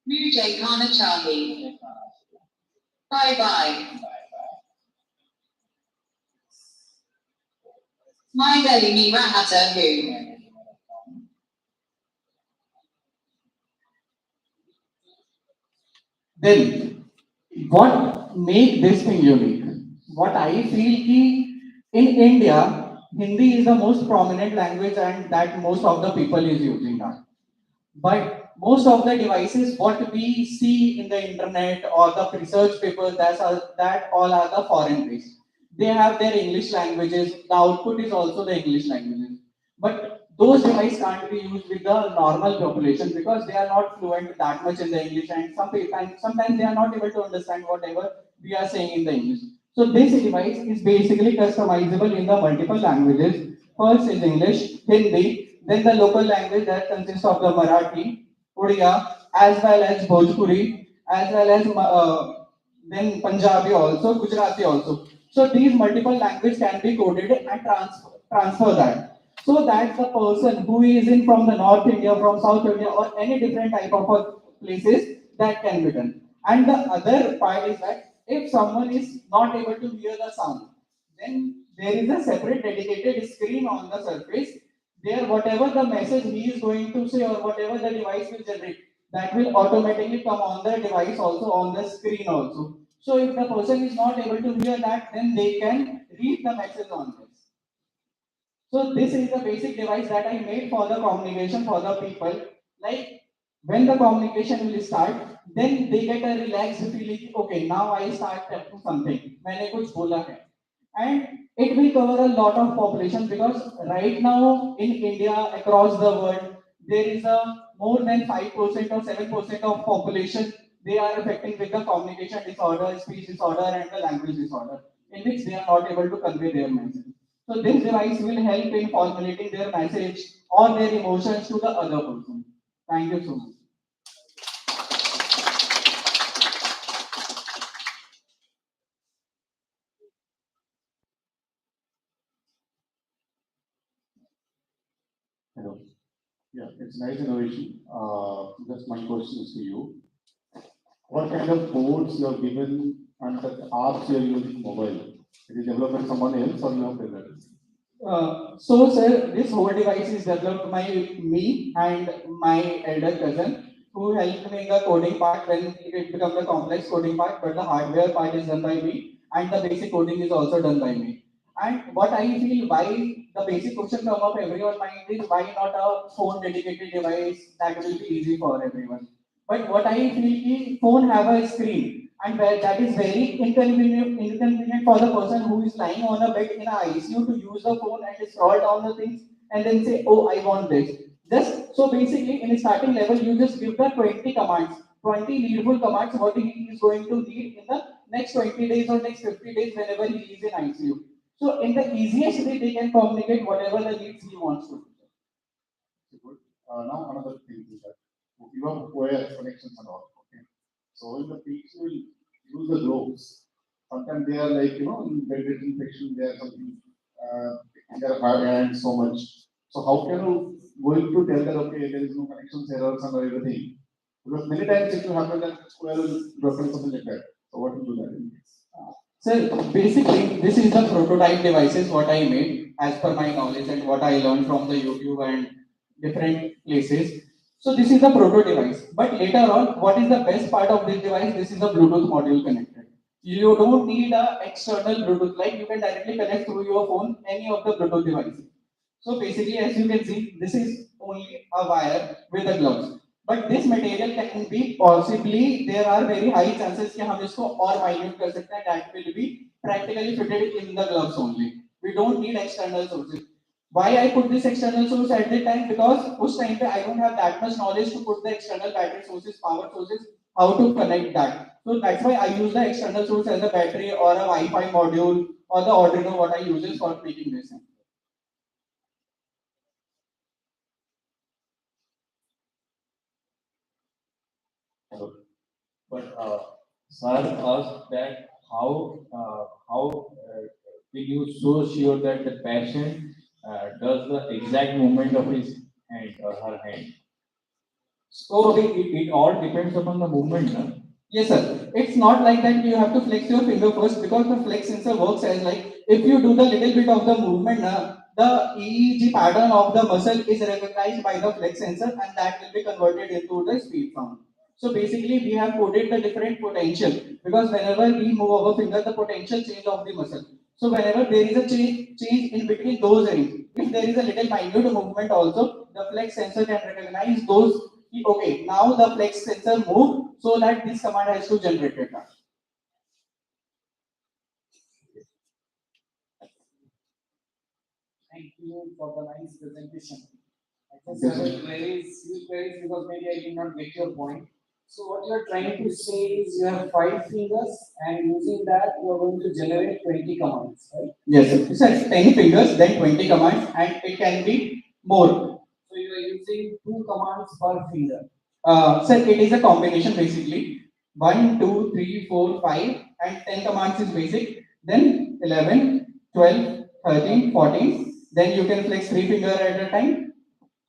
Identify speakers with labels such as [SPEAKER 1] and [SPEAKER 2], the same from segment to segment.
[SPEAKER 1] Mujhe khana chahiye. Bye bye. My belly me rahata hu.
[SPEAKER 2] Then, what make this thing unique? What I feel ki in India, Hindi is the most prominent language and that most of the people is using that. But most of the devices, what we see in the internet or the research papers, that all are the foreign based. They have their English languages. The output is also the English languages. But those devices can't be used with the normal population because they are not fluent that much in the English, and sometimes they are not able to understand whatever we are saying in the English. So this device is basically customizable in the multiple languages. First is English, Hindi, then the local language that consists of the Marathi, Odia, as well as Bhojpuri, as well as then Punjabi also, Gujarati also. So these multiple languages can be coded and transfer that. So that the person who is in from the North India, from South India, or any different type of places, that can be done. And the other part is that if someone is not able to hear the sound, then there is a separate dedicated screen on the surface. There, whatever the message he is going to say or whatever the device will generate, that will automatically come on the device also, on the screen also. So if the person is not able to hear that, then they can read the message on this. So this is the basic device that I made for the communication for the people. Like when the communication will start, then they get a relaxed feeling. Okay, now I start talking something. मैंने कुछ बोला है, and it will cover a lot of populations because right now in India across the world there is a more than 5% or 7% of population they are affecting with the communication disorder, speech disorder, and the language disorder in which they are not able to convey their message. So this device will help in formulating their message or their emotions to the other person. Thank you so much.
[SPEAKER 3] Hello. Yeah, it's nice innovation. Just my question is to you. What kind of codes you have given and the apps you are using mobile? It is developed by someone else or you have developed?
[SPEAKER 2] So, sir, this whole device is developed by me and my elder cousin, who helped me in the coding part when it becomes the complex coding part, but the hardware part is done by me, and the basic coding is also done by me. And what I feel, why the basic question come up everyone mind is why not a phone dedicated device that will be easy for everyone. But what I feel is phone have a screen, and where that is very inconvenient for the person who is lying on a bed in a ICU to use the phone and scroll down the things and then say, oh, I want this. Just so basically in a starting level, you just give the 20 commands, 20 needful commands, what he is going to need in the next 20 days or next 50 days whenever he is in ICU. So in the easiest way, they can communicate whatever the needs he wants to.
[SPEAKER 3] Good. Now another thing is that you have wire connections and all. Okay. So when the people use the globes, sometimes they are like in bedridden infection, they are something in their hand so much. So how can you going to tell that okay there is no connections errors and everything? Because many times it will happen that square will broken something like that. So what to do that?
[SPEAKER 2] So basically, this is the prototype devices what I made as per my knowledge and what I learned from the YouTube and different places. So this is the proto device. But later on, what is the best part of this device? This is the Bluetooth module connected. You don't need a external Bluetooth, like you can directly connect through your phone any of the Bluetooth devices. So basically, as you can see, this is only a wire with the gloves. But this material can be possibly, there are very high chances कि हम इसको और minute कर सकते हैं, that will be practically fitted in the gloves only. We don't need external sources. Why I put this external source at the time? Because उस time पे I don't have that much knowledge to put the external battery sources, power sources, how to connect that. So that's why I use the external source as a battery or a Wi-Fi module or the Arduino what I use for making this.
[SPEAKER 4] Hello. But sir asked that how will you so sure that the patient does the exact movement of his hand or her hand? So it all depends upon the movement, na?
[SPEAKER 2] Yes, sir. It's not like that you have to flex your finger first because the flex sensor works as like if you do the little bit of the movement, the EEG pattern of the muscle is recognized by the flex sensor and that will be converted into the speed sound. So basically, we have coded the different potential because whenever we move our finger, the potential change of the muscle. So whenever there is a change in between those rings, if there is a little minute movement also, the flex sensor can recognize those. Okay, now the flex sensor move so that this command has to generate data.
[SPEAKER 5] Thank you for the nice presentation. I just have a few queries because maybe I did not get your point. So what you are trying to say is you have 5 fingers and using that you are going to generate 20 commands, right?
[SPEAKER 2] Yes, sir. It says 10 fingers, then 20 commands, and it can be more.
[SPEAKER 5] So you are using 2 commands per finger.
[SPEAKER 2] Sir, it is a combination basically. 1, 2, 3, 4, 5, and 10 commands is basic. Then 11, 12, 13, 14. Then you can flex 3 finger at a time.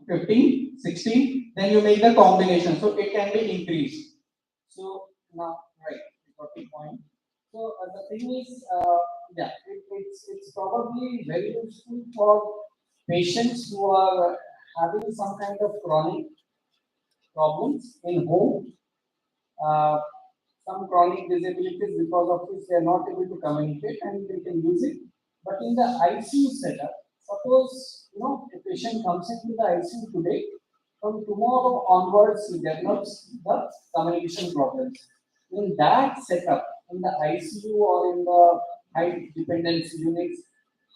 [SPEAKER 2] 15, 16. Then you make the combination. So it can be increased.
[SPEAKER 5] So now, right, you got the point. So the thing is, yeah, it's probably very useful for patients who are having some kind of chronic problems in home, uh, some chronic disabilities because of which they are not able to communicate and they can use it. But in the ICU setup, suppose a patient comes into the ICU today, from tomorrow onwards he develops the communication problems. In that setup, in the ICU or in the high dependency units,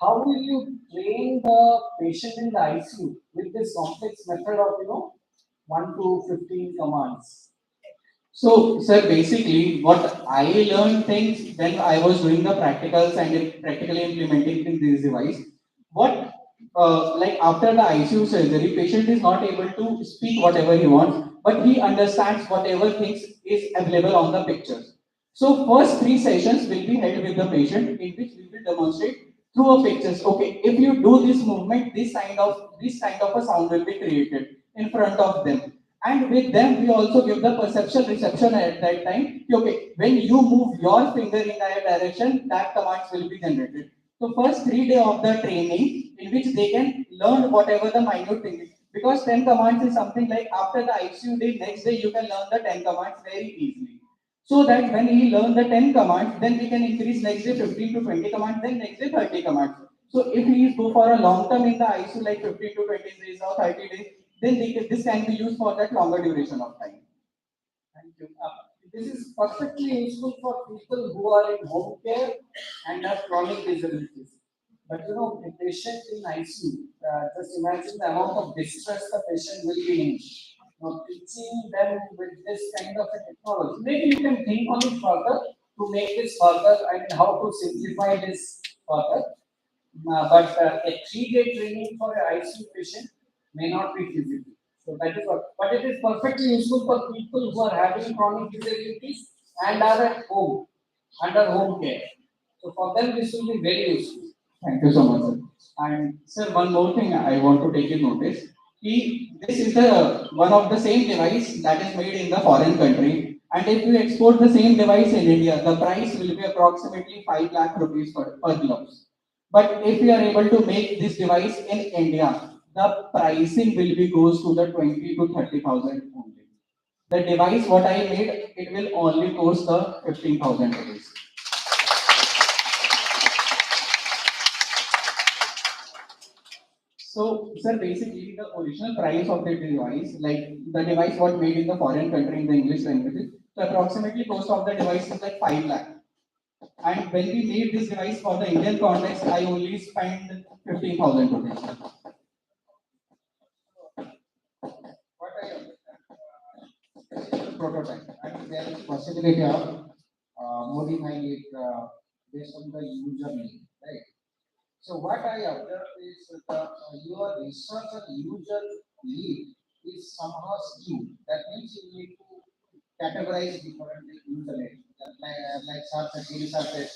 [SPEAKER 5] how will you train the patient in the ICU with this complex method of 1 to 15 commands?
[SPEAKER 2] So, sir, basically, what I learned things when I was doing the practicals and practically implementing this device, what like after the ICU surgery, patient is not able to speak whatever he wants, but he understands whatever things is available on the pictures. So, first 3 sessions will be held with the patient, in which we will demonstrate through a pictures. Okay, if you do this movement, this kind of a sound will be created in front of them, and with them, we also give the perception reception at that time. Okay, when you move your finger in that direction, that commands will be generated. So first 3 day of the training in which they can learn whatever the minute thing is. Because 10 commands is something like after the ICU day, next day you can learn the 10 commands very easily. So that when he learn the 10 commands, then we can increase next day 15 to 20 commands, then next day 30 commands. So if he is go for a long term in the ICU like 15 to 20 days or 30 days, then this can be used for that longer duration of time.
[SPEAKER 5] Thank you. This is perfectly useful for people who are in home care and have chronic disabilities. But a patient in ICU, just imagine the amount of distress the patient will be in. Teaching them with this kind of a technology. Maybe you can think on it further to make this further and how to simplify this further. But a 3 day training for an ICU patient may not be feasible. So that is what. But it is perfectly useful for people who are having chronic disabilities and are at home, under home care. So for them, this will be very useful.
[SPEAKER 2] Thank you so much, sir. And sir, one more thing I want to take in notice. This is the one of the same device that is made in the foreign country. And if you export the same device in India, the price will be approximately 5 lakh rupees per gloves. But if we are able to make this device in India, the pricing will be goes to the 20 to 30,000 only. The device what I made, it will only cost the 15,000 rupees. So, sir, basically the original price of the device, like the device what made in the foreign country in the English language, the approximately cost of the device is like 5 lakh. And when we made this device for the Indian context, I only spent 15,000 rupees.
[SPEAKER 5] What I
[SPEAKER 2] Prototype.
[SPEAKER 6] And there is possibility of modifying it based on the user need, right? So what I observed is that your research and user need is somehow skewed. That means you need to categorize different user needs. Like research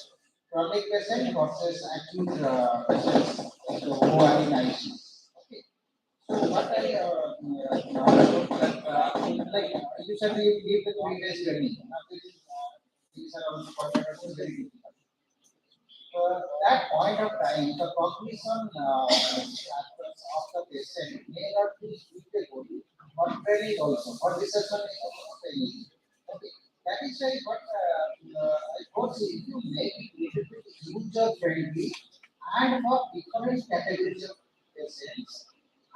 [SPEAKER 6] chronic patient versus acute patients, so who are in ICU. Okay. So what I like you said you leave the 3 days journey. Now these are also considered very difficult. That point of time, the cognition of the patient may not be suitable for training also, for reception also training. Okay. That is why what I foresee, if you make it little bit user friendly and for different categories of patients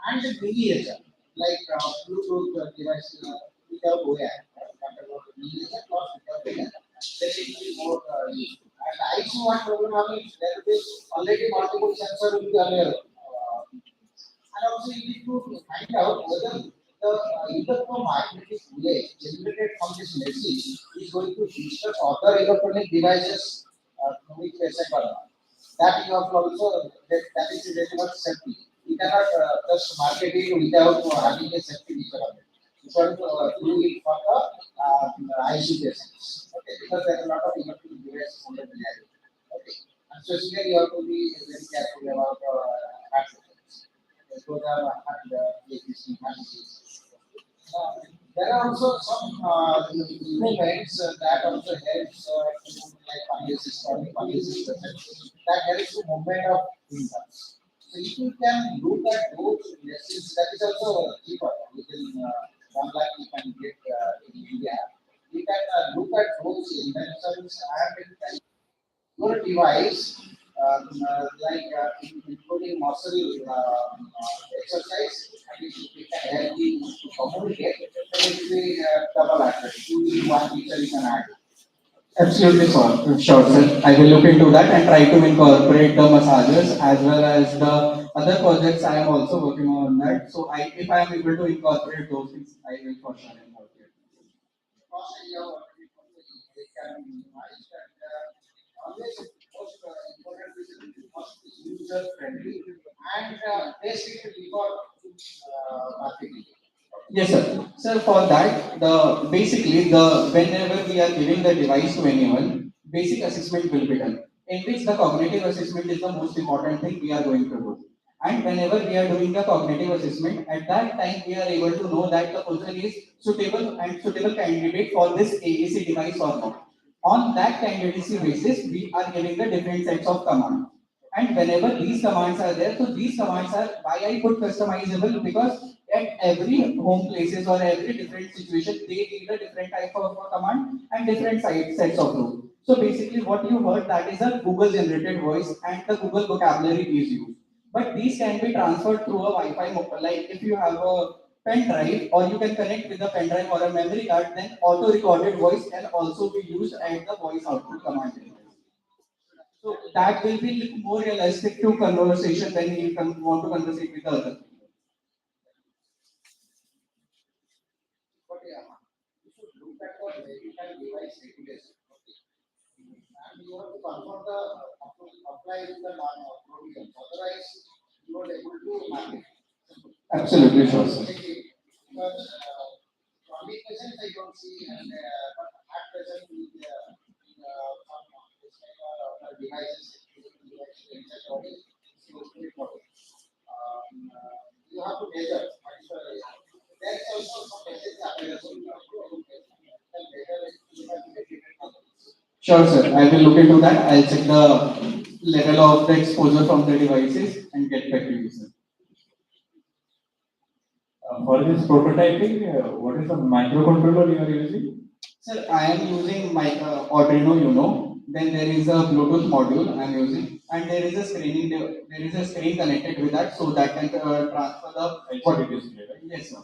[SPEAKER 6] and the mediation, like Bluetooth device without OS, whatever mediation or without OS, then it will be more useful. And I see one problem is there will be already multiple sensor will be available. And also you need to find out whether the electromagnetic wave generated from this machine is going to disturb other electronic devices which patient or not. That you have to also that is very much safety. You cannot just market it without having a safety feature on it. You have to do it for the ICU patients. Okay, because there are a lot of electronic devices under the area. Okay, and so here you have to be very careful about heart patients. Those are existing heart diseases. There are also some events that also helps like paralysis or paralysis patients that helps the movement of fingers. So if you can look at those lessons, that is also cheaper. Within 1 lakh you can get in India. You can look at those inventions and your device, like including muscle exercise, and it can help you to communicate, then it will be double added. Two in one feature you can add.
[SPEAKER 2] Absolutely, sure. Sure, sir. I will look into that and try to incorporate the massages as well as the other projects I am also working on that. So if I am able to incorporate those things, I will for sure incorporate.
[SPEAKER 6] Cost area of it can be minimized and always most important is cost is user friendly and basically for marketing.
[SPEAKER 2] Yes, sir. Sir, for that, the basically the whenever we are giving the device to anyone, basic assessment will be done. In which the cognitive assessment is the most important thing we are going to do. And whenever we are doing the cognitive assessment, at that time we are able to know that the person is suitable and suitable candidate for this AAC device or not. On that candidacy basis, we are giving the different sets of commands. And whenever these commands are there, so these commands are why I put customizable because at every home places or every different situation, they need a different type of command and different sets of rules. So basically, what you heard that is a Google generated voice and the Google vocabulary is used. But these can be transferred through a Wi-Fi mobile. Like if you have a pen drive or you can connect with a pen drive or a memory card, then auto recorded voice can also be used as the voice output command. So that will be more realistic to conversation when you want to conversate with the other.
[SPEAKER 6] But yeah, you should look at the medical device regulation. Okay. And you have to confirm the apply with the provisions. Otherwise, you are able to market.
[SPEAKER 2] Absolutely sure, sir.
[SPEAKER 6] Because chronic patients I don't see, and but at present with some devices, inside body, so very important. You have to measure. There is also some message available. You have to measure it. You have to get different companies.
[SPEAKER 2] Sure, sir. I will look into that. I'll check the level of the exposure from the devices and get back to you, sir.
[SPEAKER 4] For this prototyping, what is the microcontroller you are using?
[SPEAKER 2] Sir, I am using my Arduino Uno. Then there is a Bluetooth module I am using, and there is a there is a screen connected with that, so that can transfer the
[SPEAKER 4] LCD display, right?
[SPEAKER 2] Yes, sir.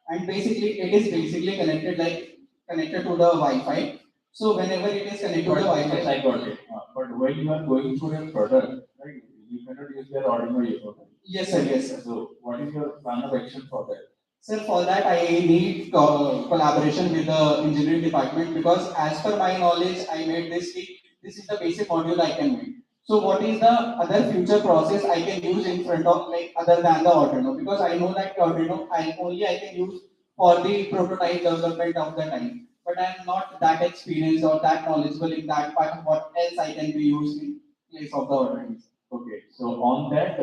[SPEAKER 2] And basically, it is basically connected to the Wi-Fi. So whenever it is connected to the
[SPEAKER 4] Yes,
[SPEAKER 2] Wi-Fi,
[SPEAKER 4] I got it. But when you are going for a product, right, you cannot use their Arduino Uno.
[SPEAKER 2] yes, sir. Yes, sir.
[SPEAKER 4] So, what is your plan of action for that?
[SPEAKER 2] Sir, for that I need collaboration with the engineering department because as per my knowledge, I made this key. This is the basic module I can make. So what is the other future process I can use in front of like other than the Arduino? Because I know that Arduino I can use for the prototype development of the time. But I am not that experienced or that knowledgeable in that part. What else I can be used in place of the Arduino?
[SPEAKER 4] Okay, so on that,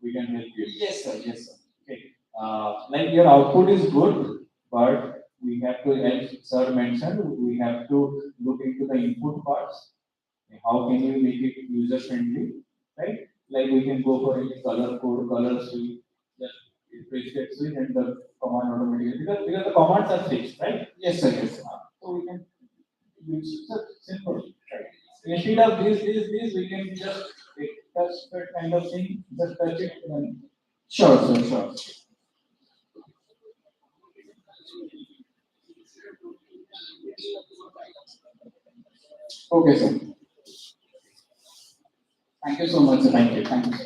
[SPEAKER 4] we can help you.
[SPEAKER 2] Yes, sir. Yes, sir.
[SPEAKER 4] Okay. like your output is good, but we have to, as sir mentioned, we have to look into the input parts. How can you make it user friendly, right? Like we can go for any color code, color suite, just press that switch and the command automatically, because the commands are fixed, right?
[SPEAKER 2] Yes, sir. Yes, sir.
[SPEAKER 4] So we can use it simple, right? Instead of this, we can just touch that kind of thing, just touch it and
[SPEAKER 2] Sure, sir. Sure. Okay, sir. Thank you so much, sir. Thank you. Thank you, sir.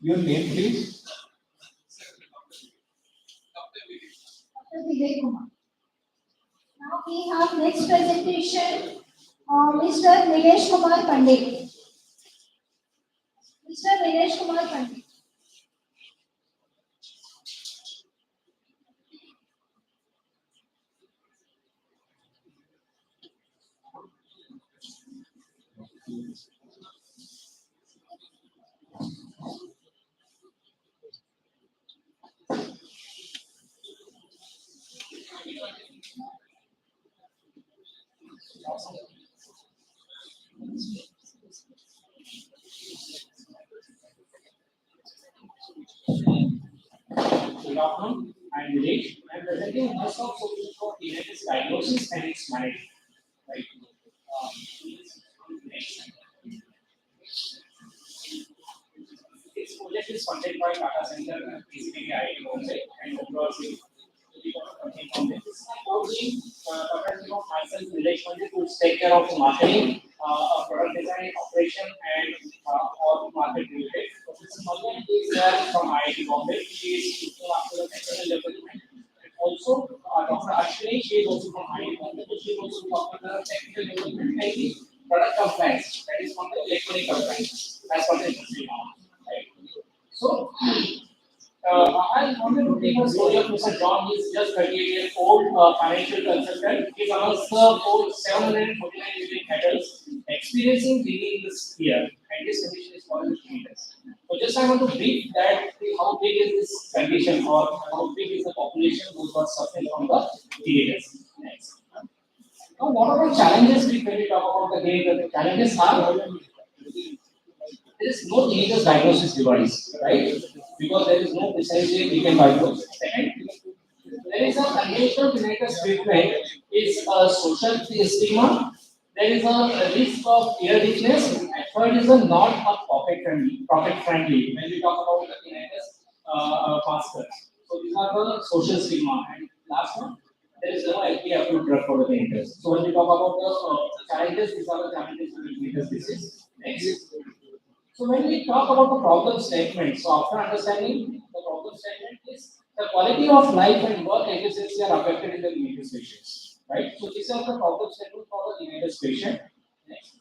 [SPEAKER 4] your name, please.
[SPEAKER 7] Dr. Vivek Kumar. Now we have next presentation, Mr. Nilesh Kumar Pandit. Mr. Nilesh Kumar Pandit.
[SPEAKER 5] Good afternoon. I'm Nilesh. I'm presenting a list of solutions for diabetes diagnosis and its management. Right. Next. This project is funded by Tata Center, basically IIT Bombay, and overall from this. Coaching, capacity of myself, Nilesh Pandit, to take care of marketing, product design, operation, and all market related. Professor Malyan is there from IIT Bombay. She is looking after the technical development. Also, Dr. Ashwini, she is also from IIT Bombay. She is also looking after the technical development and the product compliance. That is from the electronic compliance. That's what the industry now. Right. So, I wanted to take a story of Mr. John. He's just 38 years old, financial consultant. He's amongst the 749 million adults experiencing living in this year, and this condition is called tinnitus. So, just I want to brief that how big is this condition, or how big is the population who are suffering from the tinnitus. Next. Now, what are the challenges we when we talk about the day? The challenges are there is no tinnitus diagnosis device, right? Because there is no precise way we can diagnose. Second, there is a conventional tinnitus treatment is a social stigma. There is a risk of ear weakness. And third is a not a pocket friendly. When we talk about the tinnitus master. So these are the social stigma. And last one, there is no FDA approved drug for the tinnitus. So when we talk about the challenges, these are the challenges with tinnitus disease. Next. So when we talk about the problem statement, so after understanding the problem statement is the quality of life and work efficiency are affected in the tinnitus patients, right? So these are the problem statement for the tinnitus patient. Next.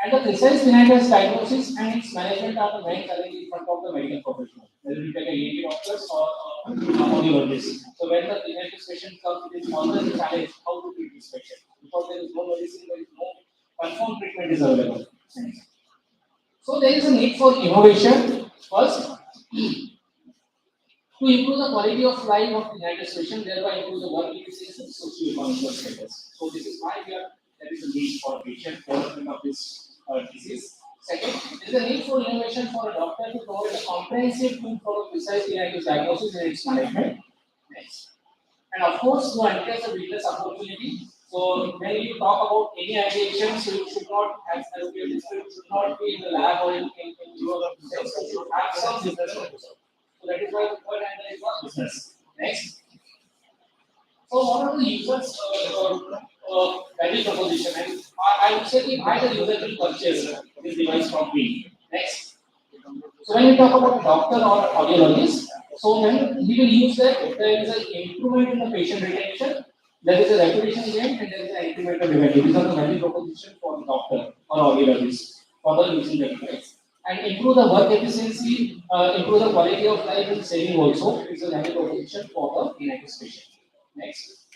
[SPEAKER 5] And the precise tinnitus diagnosis and its management are the main challenges in front of the medical professional, whether we take a ENT doctors or audiologists. So when the tinnitus patient comes, it is always a challenge how to treat this patient because there is no medicine, there is no confirmed treatment is available. Next. So there is a need for innovation first to improve the quality of life of the United States, thereby improve the work efficiency and socio-economic status. So this is why there is a need for patient development of this disease. Second, there is a need for innovation for a doctor to provide a comprehensive tool for a precise tinnitus diagnosis and its management. Next. And of course, to encourage a business opportunity. So when you talk about any ideation, so you should not, as we have discussed, should not be in the lab or in your business. So you should have some business also. So that is why the third angle is not business. Next. So what are the users value proposition? And I would say why the user will purchase this device from me. Next. So when we talk about a doctor or a audiologist, so when he will use that, there is an improvement in the patient retention, there is a reputation gain, and there is an incremental revenue. These are the value proposition for the doctor or audiologist for the using the device. And improve the work efficiency, improve the quality of life and saving also is a value proposition for the United States. Next.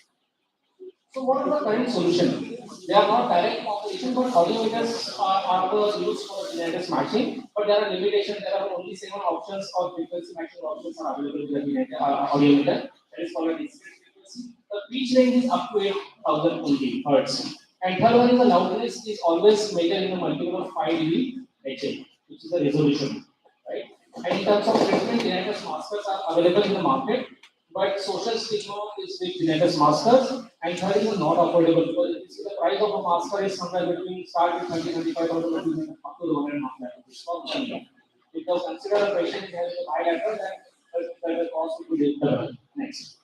[SPEAKER 5] So what are the current solution? They are not direct competition, but audiometers are the used for tinnitus matching. But there are limitations. There are only 7 options of frequency matching options are available with the audiometer. That is called a discrete frequency. The pitch range is up to 8,000 only hertz. And third one is the loudness is always measured in a multiple of 5 dB HA, which is the resolution, right? And in terms of treatment, tinnitus masters are available in the market, but social stigma is with tinnitus masters, and third is not affordable because you see the price of a master is somewhere between start with 35,000 rupees up to 1.5 lakh rupees. Because consider a patient is having a bilateral, that the cost would be double. Next.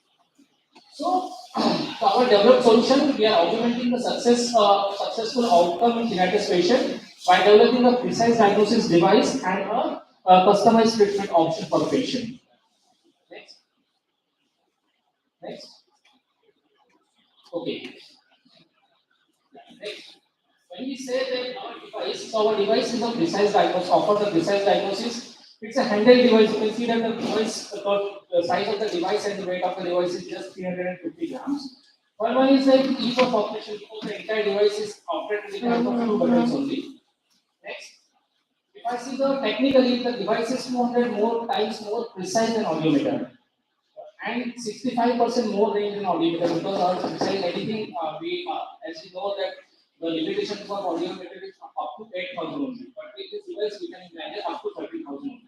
[SPEAKER 5] So, to our developed solution, we are augmenting the successful outcome in tinnitus patient by developing a precise diagnosis device and a customized treatment option for the patient. Next. Next. Okay. Next. When we say that our device is a precise diagnosis, offers a precise diagnosis. It's a handheld device. You can see that the device, the size of the device and the weight of the device is just 350 grams. One is like ease of operation because the entire device is operated with the help of 2 buttons only. Next, if I see the technically the device is 200 more times more precise than audiometer and 65% more range than audiometer because our precise anything as we know that the limitation for audiometer is up to 8,000 only, but with this device we can manage up to 13,000,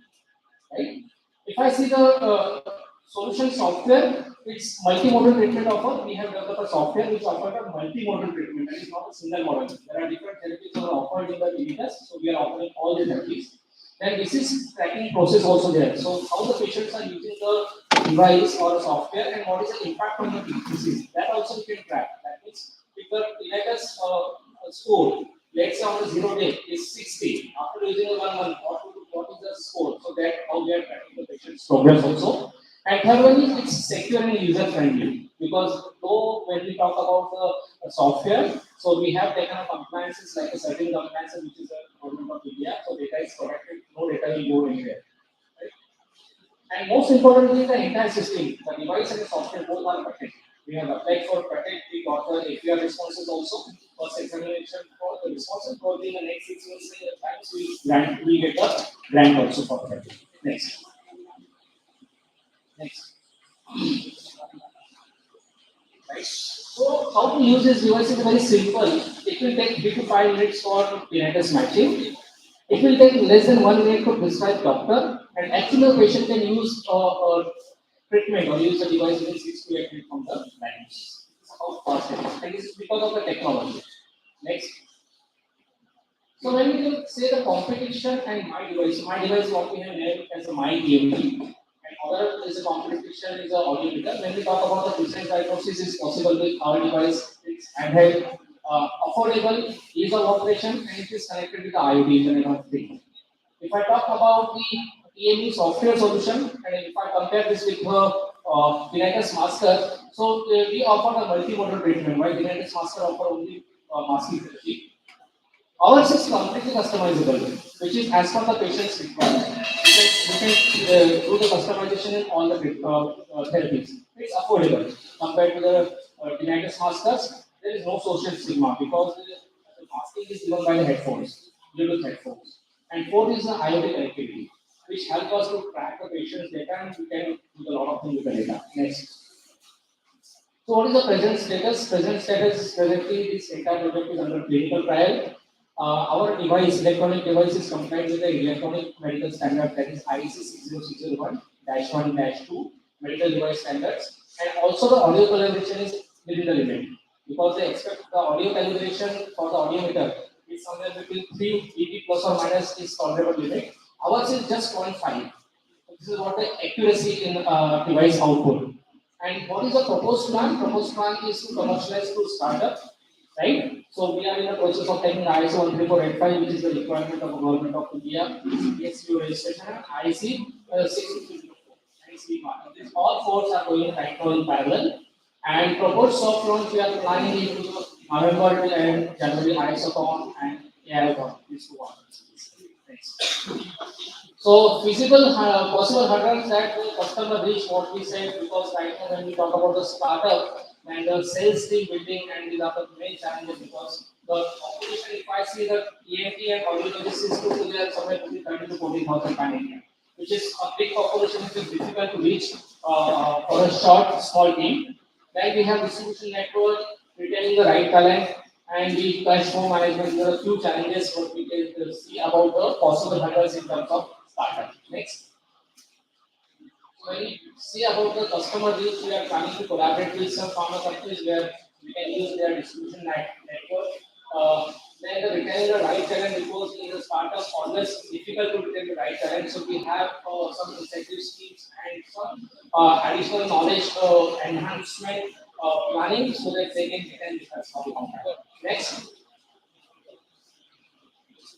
[SPEAKER 5] right? If I see the solution software, it's multimodal treatment offer. We have developed a software which offers a multimodal treatment. That is not a single model. There are different therapies that are offered in the clinics, so we are offering all the therapies. Then this is tracking process also there. So how the patients are using the device or a software and what is the impact on the disease. That also we can track. That means if the tinnitus score, let's say on the 0 day is 60, after using a 1 month, what is the score? So that how we are tracking the patient's progress also. And third one is it's secure and user friendly because though when we talk about the software, so we have taken a compliances like a certain compliances which is the government of India, so data is protected, no data will go anywhere. Right? And most importantly, the entire system, the device and the software both are protected. We have applied for patent, we got the APR responses also, first examination for the responses, probably in the next 6 months, we get the grant also for that. Next. Next. Right. So how to use this device is very simple. It will take 3 to 5 minutes for tinnitus matching. It will take less than 1 minute to prescribe doctor, and actually the patient can use treatment or use the device within 6 to 8 minutes from the diagnosis. How fast it is. And this is because of the technology. Next. So when we will say the competition and my device what we have named as a my EMT, and other is a competition is a audiometer. When we talk about the precise diagnosis is possible with our device, it's handheld, affordable, ease of operation, and it is connected with the IoT Internet of Things. If I talk about the EME software solution, and if I compare this with the tinnitus master, so we offer a multimodal treatment. While tinnitus master offer only masking therapy. Ours is completely customizable, which is as per the patient's requirement. We can do the customization in all the therapies. It's affordable compared to the tinnitus masters. There is no social stigma because the masking is given by the headphones, Bluetooth headphones. And fourth is the IoT connectivity, which helps us to track the patient's data and we can do a lot of things with the data. Next. So what is the present status? Present status is presently this entire project is under clinical trial. Our device, electronic device is compliant with the electronic medical standard that is IEC 60601-1-2 medical device standards. And also the audio calibration is within the limit because they expect the audio calibration for the audiometer is somewhere between 3 dB plus or minus is tolerable limit. Ours is just 0.5. This is what the accuracy in device output. And what is the proposed plan? Proposed plan is to commercialize through startup, right? So we are in the process of taking ISO 13485, which is the requirement of the government of India, PSU registration, and IC 654. These all four are going right now in parallel. And proposed soft launch we are planning into November and January ISOCon and AIOCon. These two are. So feasible possible hurdles that the customer reach what we said because right now when we talk about the startup, and the sales team building, and these are the main challenges because the population, if I see the ENT and audiologists is put together somewhere between 30 to 40,000 pan India, which is a big population which is difficult to reach for a short, small team. Then we have distribution network, retaining the right talent, and the cash flow management. There are a few challenges what we can see about the possible hurdles in terms of startup. Next. When we see about the customer reach, we are planning to collaborate with some pharma companies where we can use their distribution network. Then the retaining the right talent because in the startup always difficult to retain the right talent. So we have some incentive schemes and some additional knowledge enhancement planning so that they can retain the customer. Next.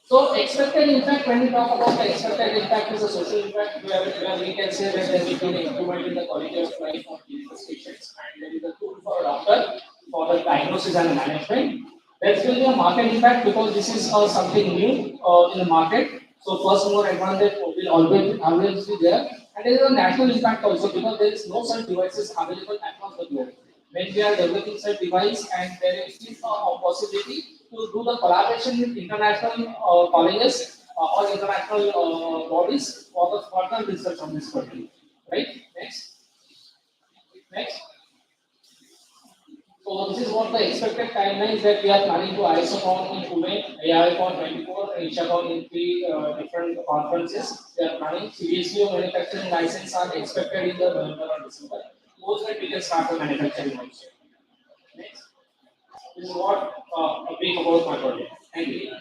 [SPEAKER 5] So expected impact, when we talk about the expected impact is a social impact where we can say that there will be an improvement in the quality of life of these patients and there is a tool for a doctor for the diagnosis and management. There will be a market impact because this is something new in the market. So first mover advantage will always be there. And there is a national impact also because there is no such devices available across the globe. When we are developing such device and there is a possibility to do the collaboration with international colleges or international bodies for the further research on this particular. Right? Next. Next. So this is what the expected timelines that we are planning to ISOCON in Pune, AICON 24, and ISHACON in 3 different conferences. We are planning CDSCO manufacturing license are expected in the November or December. Post that we can start the manufacturing also. Next. This is what a brief about my project. Thank you.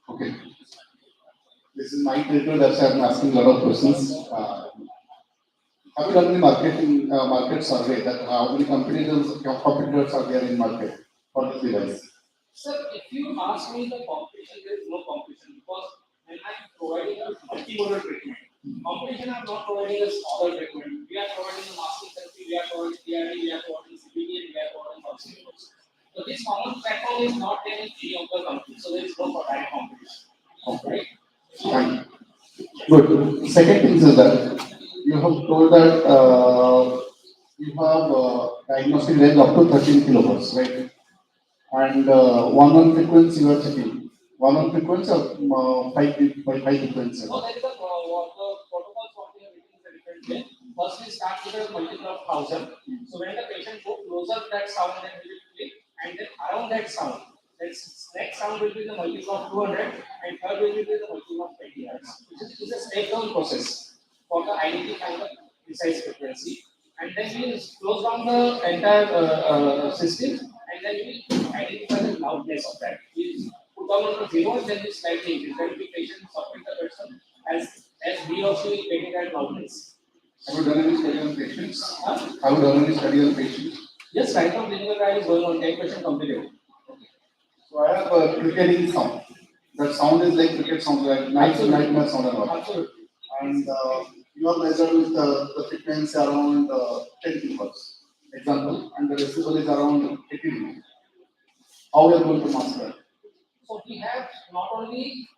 [SPEAKER 3] Okay. This is my territory, that's why I'm asking a lot of questions. Have you done any market survey that how many competitors are there in market for this device?
[SPEAKER 5] Sir, if you ask me the competition, there is no competition because when I'm providing a multimodal treatment, competition are not providing us other treatment. We are providing the masking therapy, we are providing TRD, we are providing CBD, and we are providing hospitals. So this common platform is not there in any of the companies, so there is no direct competition. Right?
[SPEAKER 3] Fine. Good. Second thing is that you have told that you have diagnostic range up to 13 kilohertz, right? And 1 frequency you are checking. 1 frequency or 5 frequency?
[SPEAKER 5] So there is a protocol for the written is a different way. First we start with a multiple of 1,000. So when the patient goes closer to that sound, then we will click, and then around that sound, next sound will be the multiple of 200, and third will be the multiple of 20 hertz. Which is a step-down process for the identifying the precise frequency. And then we close down the entire system, and then we identify the loudness of that. We put down on the 0, and then we slightly increase. Then the patient submit the person as he or she is getting that loudness.
[SPEAKER 3] Have you done any study on patients? Have you done any study on patients?
[SPEAKER 5] Yes, right now clinical trial is going on. 10% completed.
[SPEAKER 3] So I have a cricketing sound. That sound is like cricket sound, like nightmare sound and all.
[SPEAKER 5] Absolutely.
[SPEAKER 3] And you are measured with the frequency around 10 kilohertz, example, and the decibel is around 80 dB. How we are going to master?
[SPEAKER 5] So we have not only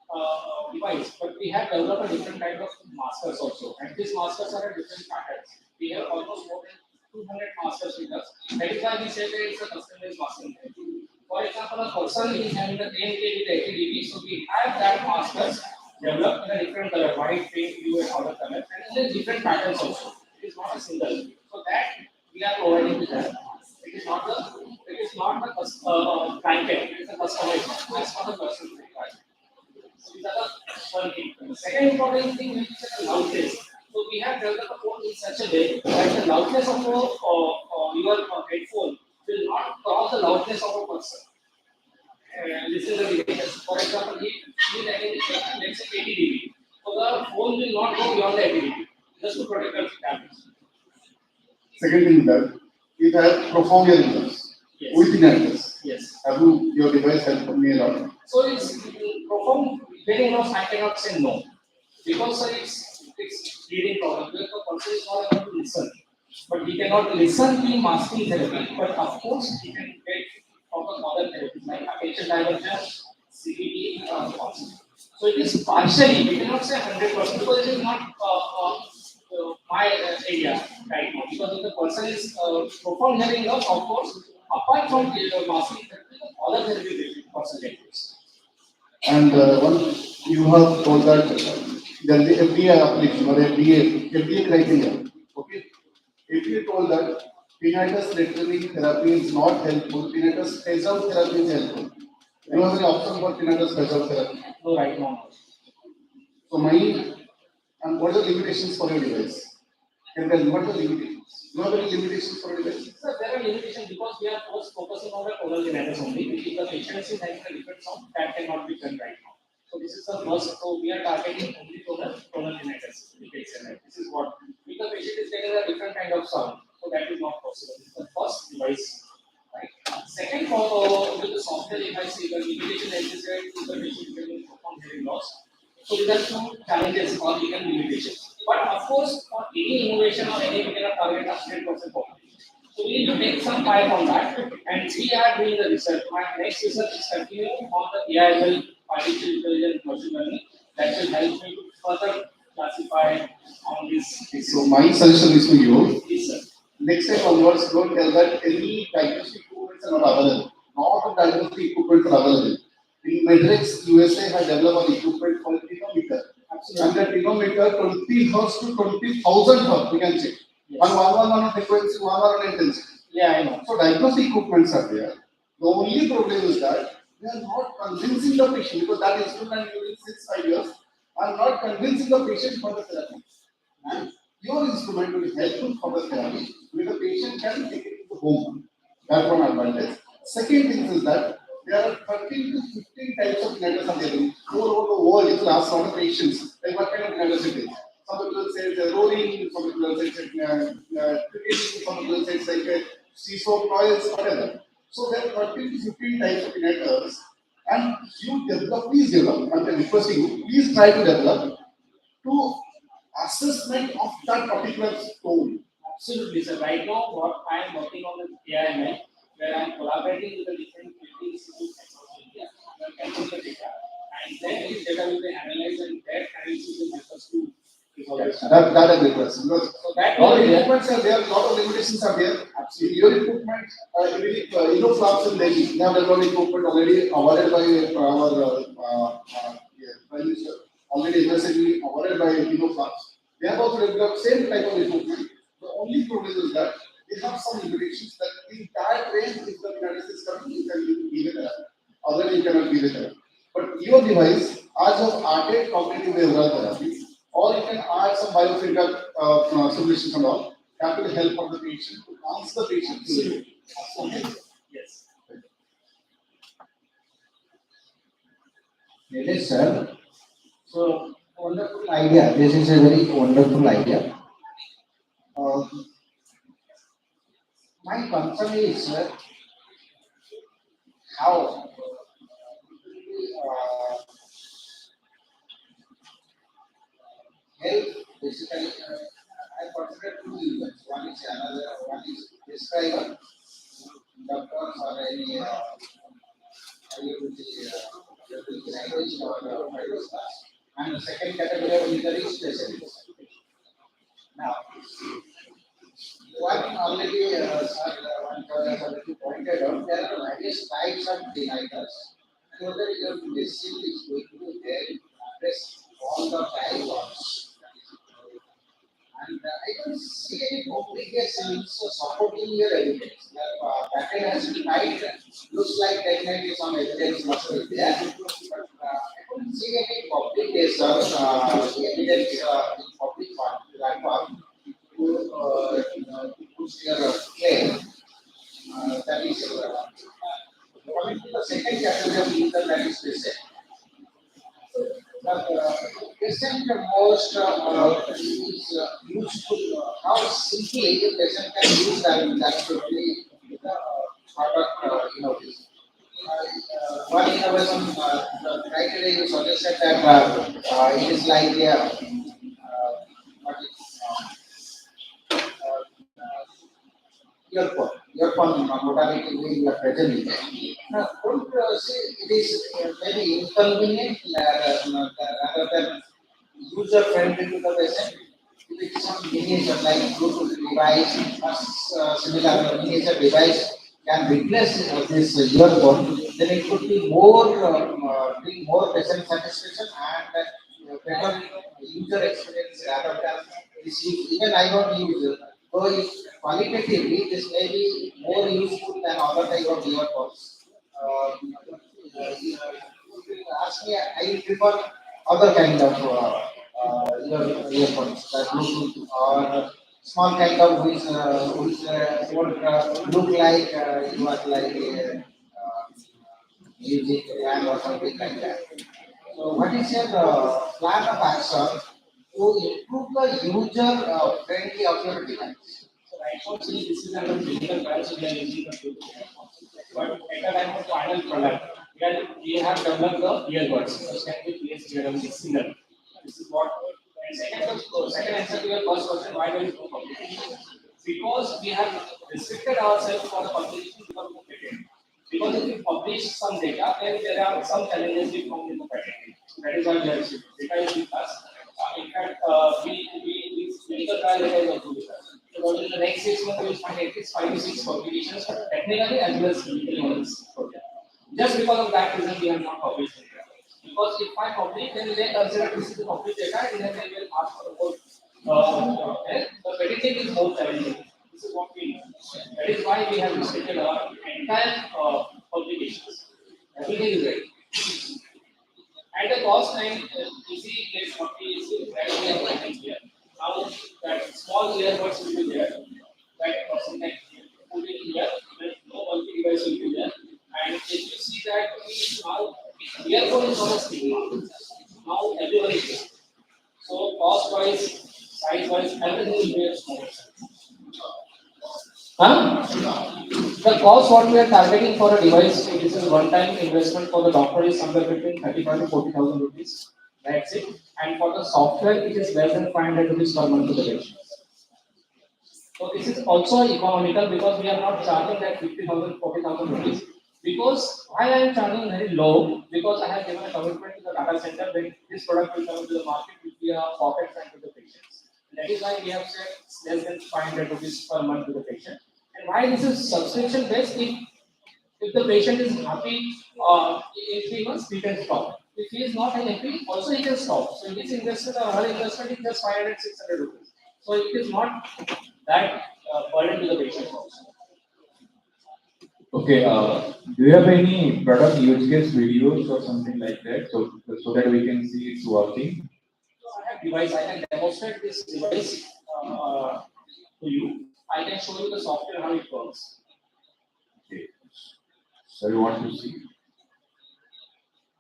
[SPEAKER 5] device, but we have developed a different kind of masters also. And these masters are at different patterns. We have almost more than 200 masters with us. That is why we say that it's a customized masking. For example, a person is having the 10 kg with 80 dB, so we have that masters developed in a different color, white, pink, blue, and other colors, and in a different patterns also. It is not a single. So that we are providing to them. It is not the blanket. It is a customized one. As for the person required. So these are the one thing. The second important thing is the loudness. So we have developed a phone in such a way that the loudness of your headphone will not cross the loudness of a person. This is the device. For example, he is having let's say 80 dB. So the phone will not go beyond the 80 dB. Just to protect the damage.
[SPEAKER 3] Second thing is that it has profound ears
[SPEAKER 5] Yes.
[SPEAKER 3] with inaccuracy.
[SPEAKER 5] Yes.
[SPEAKER 3] Have you your device helped me a lot?
[SPEAKER 5] So it's profound. Very much I cannot say no because it's reading problem. Because the person is not able to listen, but he cannot listen to masking therapy. But of course, he can get from the other therapies like attention diversion, CBT, possible. So it is partially, we cannot say 100% because it is not my area right now. Because if the person is profound hearing loss, of course, apart from massive therapy, the other therapy percentages.
[SPEAKER 3] And one, you have told that the FDA application or FDA criteria. Okay, FDA told that tinnitus retraining therapy is not helpful. Tinnitus phase out therapy is helpful. You have any option for tinnitus phase out therapy?
[SPEAKER 5] No, right now.
[SPEAKER 3] So my and what are the limitations for your device? Can you tell me what are the limitations? You have any limitations for your device?
[SPEAKER 5] So there are limitations because we are first focusing on the tonal tinnitus only, which is the patient is having a different sound that cannot be done right now. So this is the first. So we are targeting only tonal tinnitus. This is what if the patient is getting a different kind of sound, so that is not possible. This is the first device. Right. Second, with the software device, the limitation as you said is the patient is getting profound hearing loss. So these are two challenges or even limitations. But of course, for any innovation or any we cannot target 100% population. So we need to take some time on that, and we are doing the research. My next research is continuing on the AI, artificial intelligence, machine learning, that will help me to further classify on this.
[SPEAKER 3] So my suggestion is to you.
[SPEAKER 5] Yes, sir.
[SPEAKER 3] Next time onwards, don't tell that any diagnostic equipments are not available. Not all diagnostic equipments are available. In Matrix, USA had developed an equipment called tinometer. And that tinometer 20 hertz to 20,000 hertz we can check.
[SPEAKER 5] Yes.
[SPEAKER 3] One frequency, one intensity.
[SPEAKER 5] Yeah, I know.
[SPEAKER 3] So diagnostic equipments are there. The only problem is that they are not convincing the patient because that instrument using 6-5 years are not convincing the patient for the therapy. And your instrument will help you for the therapy where the patient can take it to home. That's one advantage. Second thing is that there are 13 to 15 types of tinnitus are there. All over the world, you will ask all the patients, like what kind of tinnitus it is. Some people say it's a roaring, some people say it's crickety, some people say it's like a seesaw noise, whatever. So there are 13 to 15 types of tinnitus, and you develop, please develop. I'm requesting you, please try to develop to assessment of that particular tone.
[SPEAKER 5] Absolutely, sir. Right now, what I am working on is AI, where I am collaborating with the different institutes across India. We are capturing the data, and then this data will be analyzed, and that analysis will help us to resolve it.
[SPEAKER 3] That I request because
[SPEAKER 5] So that
[SPEAKER 3] all
[SPEAKER 5] will be there.
[SPEAKER 3] equipments are there, lot of limitations are there. Absolutely. Your equipment, Flaps in Delhi, they have developed equipment already awarded by our Prime Minister, already aggressively awarded by Flaps. They have also developed same type of equipment. The only problem is that they have some limitations that in that range, if the tinnitus is coming, you can give it a otherwise you cannot give it a. But your device, as of added cognitive behavioral therapy, or you can add some biofeedback simulations and all, that will help for the patient to answer the patient.
[SPEAKER 5] Absolutely. Yes.
[SPEAKER 6] Yes, sir. So, wonderful idea. This is a very wonderful idea. My concern is how help basically. I consider two events. One is prescriber, doctors or any language or middle class. And the second category of user is specialists. Now, one already, one has already pointed out, there are various types of tinnitus. And whether your machine is going to be there to address all the dialogues. And I don't see any complications supporting your evidence. Pattern has been right, looks like definitely some evidence must be there. But I don't see any complications, evidence in public platform to push your claim. That is coming to the second category of user, that is patient. But patient most is useful. How simply the patient can use that should be the part of innovation. One innovation, the criteria you suggested that it is like what is earphone modality we are presently. Don't say it is very inconvenient rather than user friendly to the patient. If it is some miniature like Bluetooth device, similar miniature device can replace this earphone, then it could be more bring more patient satisfaction and better user experience rather than this use. Even I don't use it. So if qualitatively this may be more useful than other type of earphones. If you ask me, I prefer other kind of earphones, like Bluetooth or small kind of which would look like you are like music plan or something like that. So what is your plan of action to improve the user friendly of your device?
[SPEAKER 5] So right now, see, this is under clinical trials, so we are using the tool. But at the time of final product, we have developed the earbuds, which can be placed here on the singer. This is what. And second answer to your first question, why do we do publication? Because we have restricted ourselves for the publication because of the patent. Because if we publish some data, then there are some challenges we found in the patent. So that is why we are restricted. Data is with us. In fact, we clinical trial data is also with us. So in the next 6 months, we will find at least 5 to 6 publications, technically as well as clinically on this project. Just because of that reason, we have not published data. Because if I publish, then they consider this is the published data, and then they will ask for more. The editing is more challenging. This is what we know. That is why we have restricted our entire publications. Everything is ready. And the cost line easy is what we see that we are planning here. Now that small earbuds will be there, that person can put it here, then no multi device will be there. And if you see that now earphone is not a stigma. Now everyone is there. So cost wise, size wise, everything will be a small. Huh? The cost what we are targeting for a device, this is one-time investment for the doctor is somewhere between 35 to 40,000 rupees. That's it. And for the software, it is less than 500 rupees per month to the patient. So this is also economical because we are not charging that 50,000, 40,000 rupees. Because why I am charging very low? Because I have given a commitment to the data center that this product will come to the market with the pocket and to the patients. That is why we have said less than 500 rupees per month to the patient. And why this is subscription based? If the patient is happy in 3 months, we can stop. If he is not happy, also he can stop. So his investment or her investment is just 500, 600 rupees. So it is not that burden to the patient also.
[SPEAKER 4] Okay, do you have any product use case videos or something like that, so that we can see it's working?
[SPEAKER 5] So I have device. I can demonstrate this device to you. I can show you the software how it works.
[SPEAKER 4] Okay. So you want to see?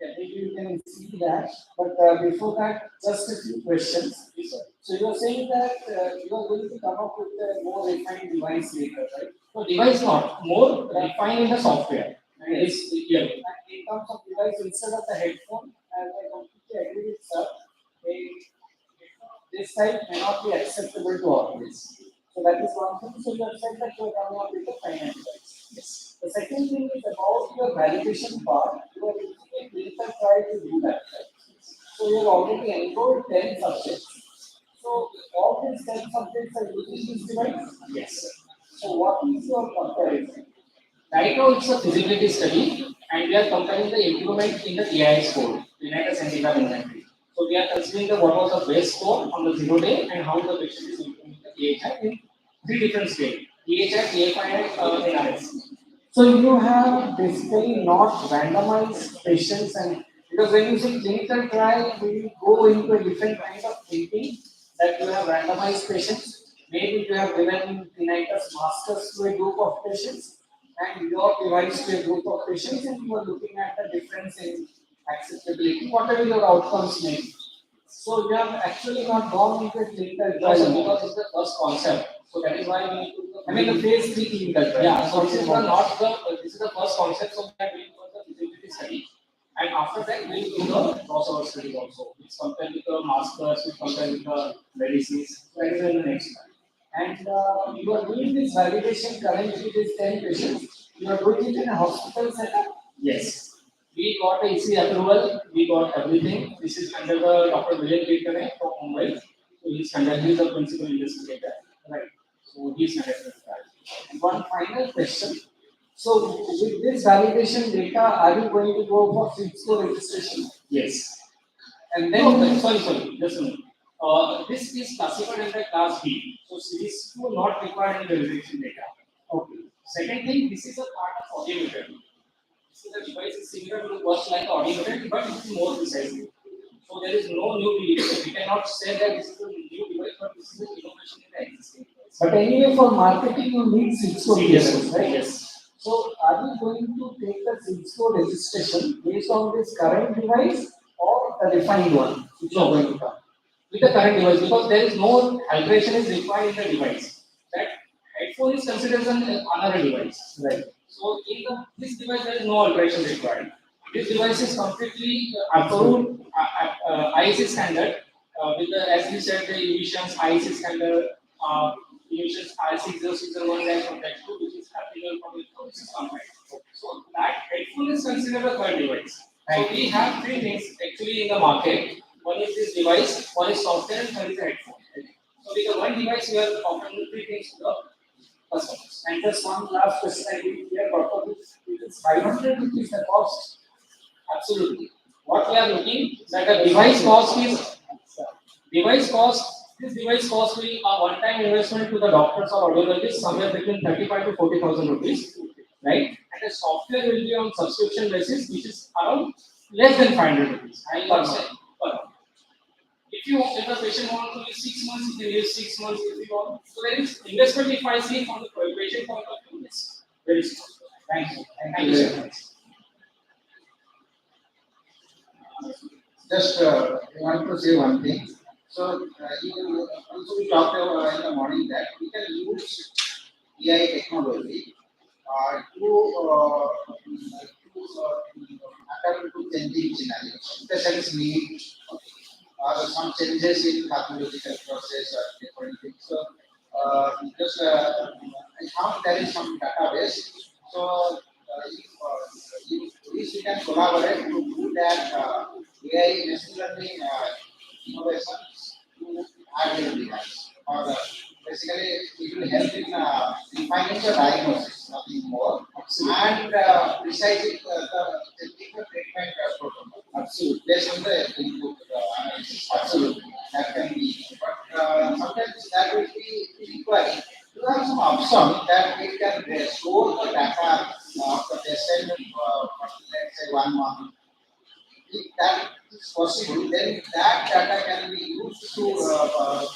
[SPEAKER 5] Yeah, maybe you can see that. But before that, just a few questions. Yes, sir. So you are saying that you are going to come up with a more refined device later, right? No, device not. More refined in the software. And it is here. And in terms of device, instead of the headphone, as I completely agree with sir, this type may not be acceptable to others. So that is one thing. So you have said that you are coming up with a finite device. Yes. The second thing is about your validation part. You are using a clinical trial to do that. Right? So you have already enrolled 10 subjects. So all these 10 subjects are using this device? Yes. So what is your comparison? Right now it's a feasibility study and we are comparing the improvement in the EI score, United Centigrade Inventory. So we are considering what was the base score on the 0 day and how the patient is improving the EHI in 3 different scales, EHI, EFI and NRS. So you have basically not randomized patients and because when you say clinical trial, we go into a different kind of thinking that you have randomized patients. Maybe you have given tinnitus masters to a group of patients and your device to a group of patients and you are looking at the difference in acceptability, whatever your outcomes may be. So you have actually not gone into a clinical trial because it's the first concept. So that is why we need to. I mean the phase 3 clinical trial. Yeah. So this is not the. This is the first concept. So we are doing for the feasibility study, and after that we will do the crossover study also. Which compare with the masters, we compare with the medicines. So that is in the next one. And you are doing this validation currently with 10 patients. You are doing it in a hospital setup. Yes. We got a EC approval, we got everything. This is under the Dr. Viren Kirtane from Mumbai. So he's conducting the principal investigator. Right. So he's conducting that. And one final question. So with this validation data, are you going to go for Cisco registration? Yes. And then, sorry, just a minute. This is classified under class B. So Cisco not required any validation data. Okay. Second thing, this is a part of audiometer. So the device is similar to works like audiometer, but it's more precisely. So there is no new device. We cannot say that this is a new device, but this is an innovation in the existing device. But anyway, for marketing, you need Cisco clearance, right? Yes. So are you going to take the Cisco registration based on this current device or the refined one, which you are going to come? With the current device, because there is no alteration is required in the device. That headphone is considered as another device. Right. So in this device there is no alteration required. This device is completely approved IEC standard with the, as we said, the emissions IEC standard, emissions IEC 06001-2, which is applicable for the system. So that headphone is considered a third device. So we have three things actually in the market. One is this device, one is software, and third is the headphone. So with the one device, we are offering three things to the customers. And just one last question I will clear about this. It is 500 rupees the cost. Absolutely. What we are looking that the device cost is device cost. This device cost will a one-time investment to the doctors or audiologists somewhere between 35 to 40,000 rupees, right? And the software will be on subscription basis, which is around less than 500 rupees. I will say per month. If the patient wants to use 6 months, he can use 6 months if you want. So there is investment if I see from the patient point of view, it's very small. Thank you. Thank you very much.
[SPEAKER 6] Just I want to say one thing. So you also we talked about in the morning that we can use AI technology to adapt to changing scenarios. In the sense need some changes in pathological process or different things. So I found there is some database. So if we can collaborate to do that AI machine learning innovations to add your device. Or basically it will help in defining the diagnosis, nothing more, and precising the technical treatment protocol. Absolutely. Based on the input analysis. Absolutely. That can be. But sometimes that will be required. You have some option that it can store the data of the patient for let's say 1 month. If that is possible, then that data can be used to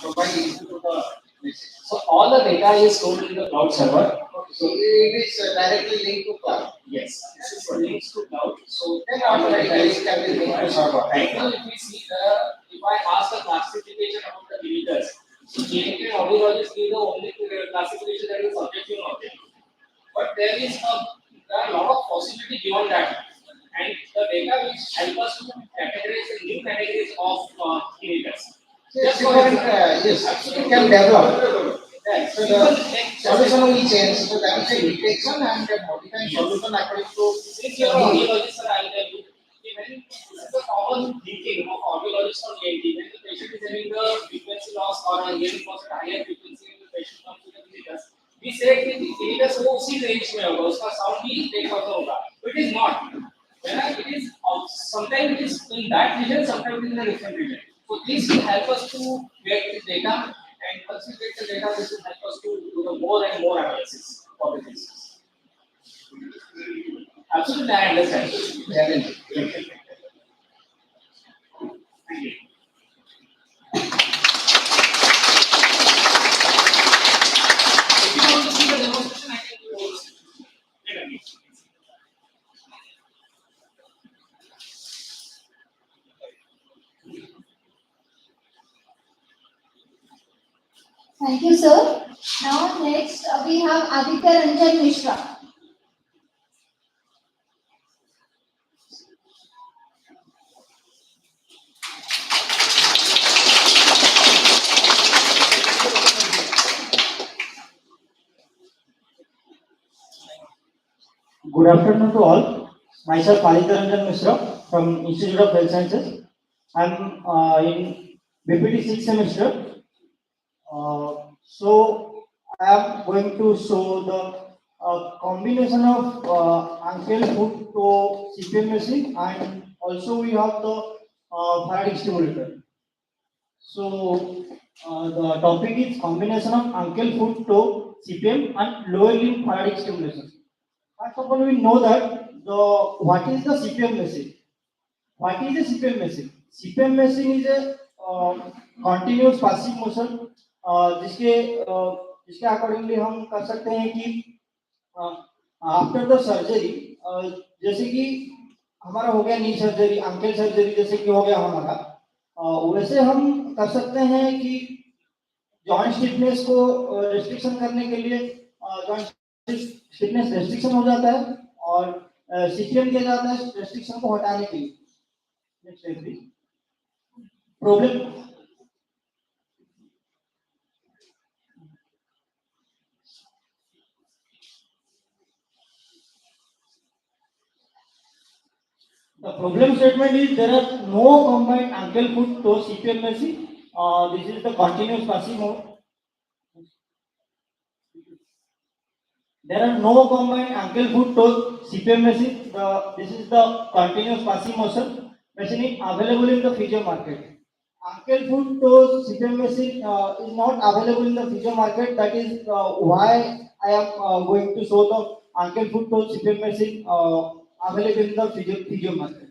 [SPEAKER 6] provide input to the message.
[SPEAKER 5] So all the data is stored in the cloud server.
[SPEAKER 6] So it is directly linked to cloud.
[SPEAKER 5] Yes, this is linked to cloud. So
[SPEAKER 6] Then automatically it can be linked to server.
[SPEAKER 5] right now, if we see if I ask the classification about the clinicals, so clinical and audiologist give the only classification that is subjective and objective. But there are a lot of possibility beyond that, and the data which help us to categorize the new categories of clinicals.
[SPEAKER 6] Yes, it can develop. Right. So the solution will change. So that is a detection and a modifying solution according to.
[SPEAKER 5] Since you are an audiologist, sir, I will tell you. When this is the common thinking of audiologist or ENT, when the patient is having the frequency loss or a hearing loss at higher frequency, and the patient comes to the clinic, we say कि clinic वो उसी range में होगा, उसका sound भी take out होगा. It is not. It is sometimes it is in that region, sometimes it is in a different region. So this will help us to get this data, and once we get the data, this will help us to do the more and more analysis for the cases. Absolutely, I understand. Thank you. If you want to see the demonstration, I can do it.
[SPEAKER 7] Thank you, sir. Now next we have Aditya Ranjan Mishra.
[SPEAKER 2] Good afternoon to all.
[SPEAKER 8] Myself, Aditya Mishra from Institute of Health Sciences. I'm in BPT 6th semester. So I am going to show the combination of uncle food to CPM machine, and also we have the Faraday stimulator. So the topic is combination of uncle food to CPM and lower limb Faraday stimulation. First of all, we know that the what is the CPM machine? What is a CPM machine? CPM machine is a continuous passive motion जिसके जिसके accordingly हम कर सकते हैं कि after the surgery, जैसे कि हमारा हो गया नी सर्जरी, अंकल सर्जरी जैसे कि हो गया हमारा, वैसे हम कर सकते हैं कि जॉइंट स्टिफनेस को रिस्ट्रिक्शन करने के लिए जॉइंट स्टिफनेस रेस्ट्रिक्शन हो जाता है और सीपीएम किया जाता है रेस्ट्रिक्शन को हटाने के लिए. Next slide, please. Problem. The problem statement is there are no combined ankle foot toe CPM machine. This is the continuous passive mode. There are no combined ankle foot toe CPM machine. This is the continuous passive motion machine available in the physio market. Ankle foot toe CPM machine is not available in the physio market. That is why I am going to show the ankle foot toe CPM machine available in the physio market.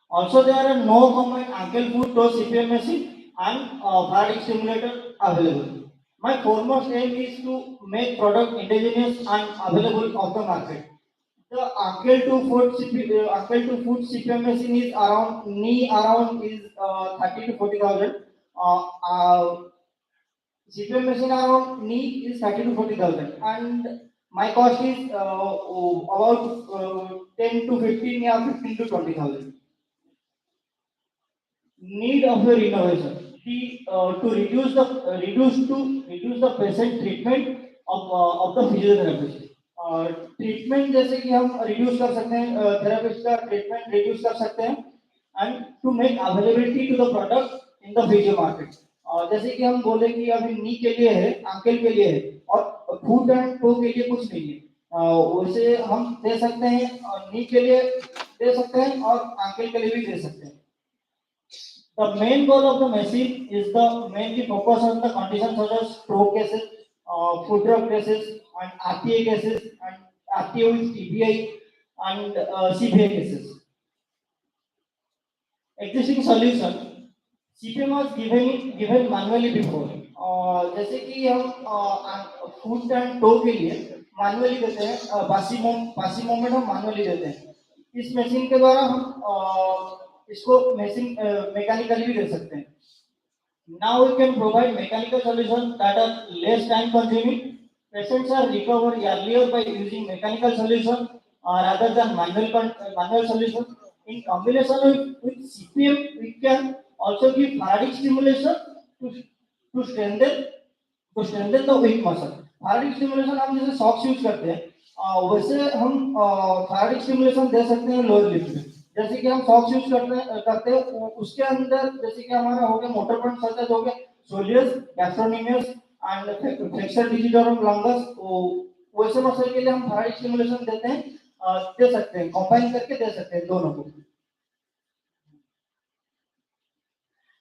[SPEAKER 8] Also, there are no combined ankle foot toe CPM machine and Faraday stimulator available. My foremost aim is to make product indigenous and available of the market. The ankle to foot CPM machine is around knee around is 30 to 40,000. CPM machine around knee is 30 to 40,000, and my cost is about 10 to 15 or 15 to 20,000. Need of your innovation to reduce the patient treatment of the physiotherapist. Treatment जैसे कि हम reduce कर सकते हैं, therapist का treatment reduce कर सकते हैं, and to make availability to the product in the physio market. जैसे कि हम बोले कि अभी नी के लिए है, अंकल के लिए है और फुट एंड टो के लिए कुछ नहीं है, वैसे हम दे सकते हैं, नी के लिए दे सकते हैं और अंकल के लिए भी दे सकते हैं. The main goal of the machine is the mainly focus on the conditions such as stroke cases, foot drop cases, and RTA cases, and RTA with TBI and CBI cases. Existing solution, CPM was given manually before. जैसे कि हम foot and to के लिए manually देते हैं, Pasi moment हम manually देते हैं. इस मशीन के द्वारा हम इसको मशीन मैकेनिकली भी दे सकते हैं. Now we can provide mechanical solutions that are less time consuming. Patients are recovered earlier by using mechanical solution rather than manual solution. In combination with CPM, we can also give Faraday stimulation to strengthen the weak muscle. Faraday stimulation हम जैसे socks use करते हैं, वैसे हम Faraday stimulation दे सकते हैं lower limb में. जैसे कि हम सॉक्स यूज करते हैं उसके अंदर जैसे कि हमारा हो गया मोटर पॉइंट सर्जरी, हो गया soleus, gastrocnemius and flexor digitorum longus, वैसे मसल के लिए हम Faraday स्टिमुलेशन देते हैं, दे सकते हैं, कंबाइन करके दे सकते हैं दोनों को.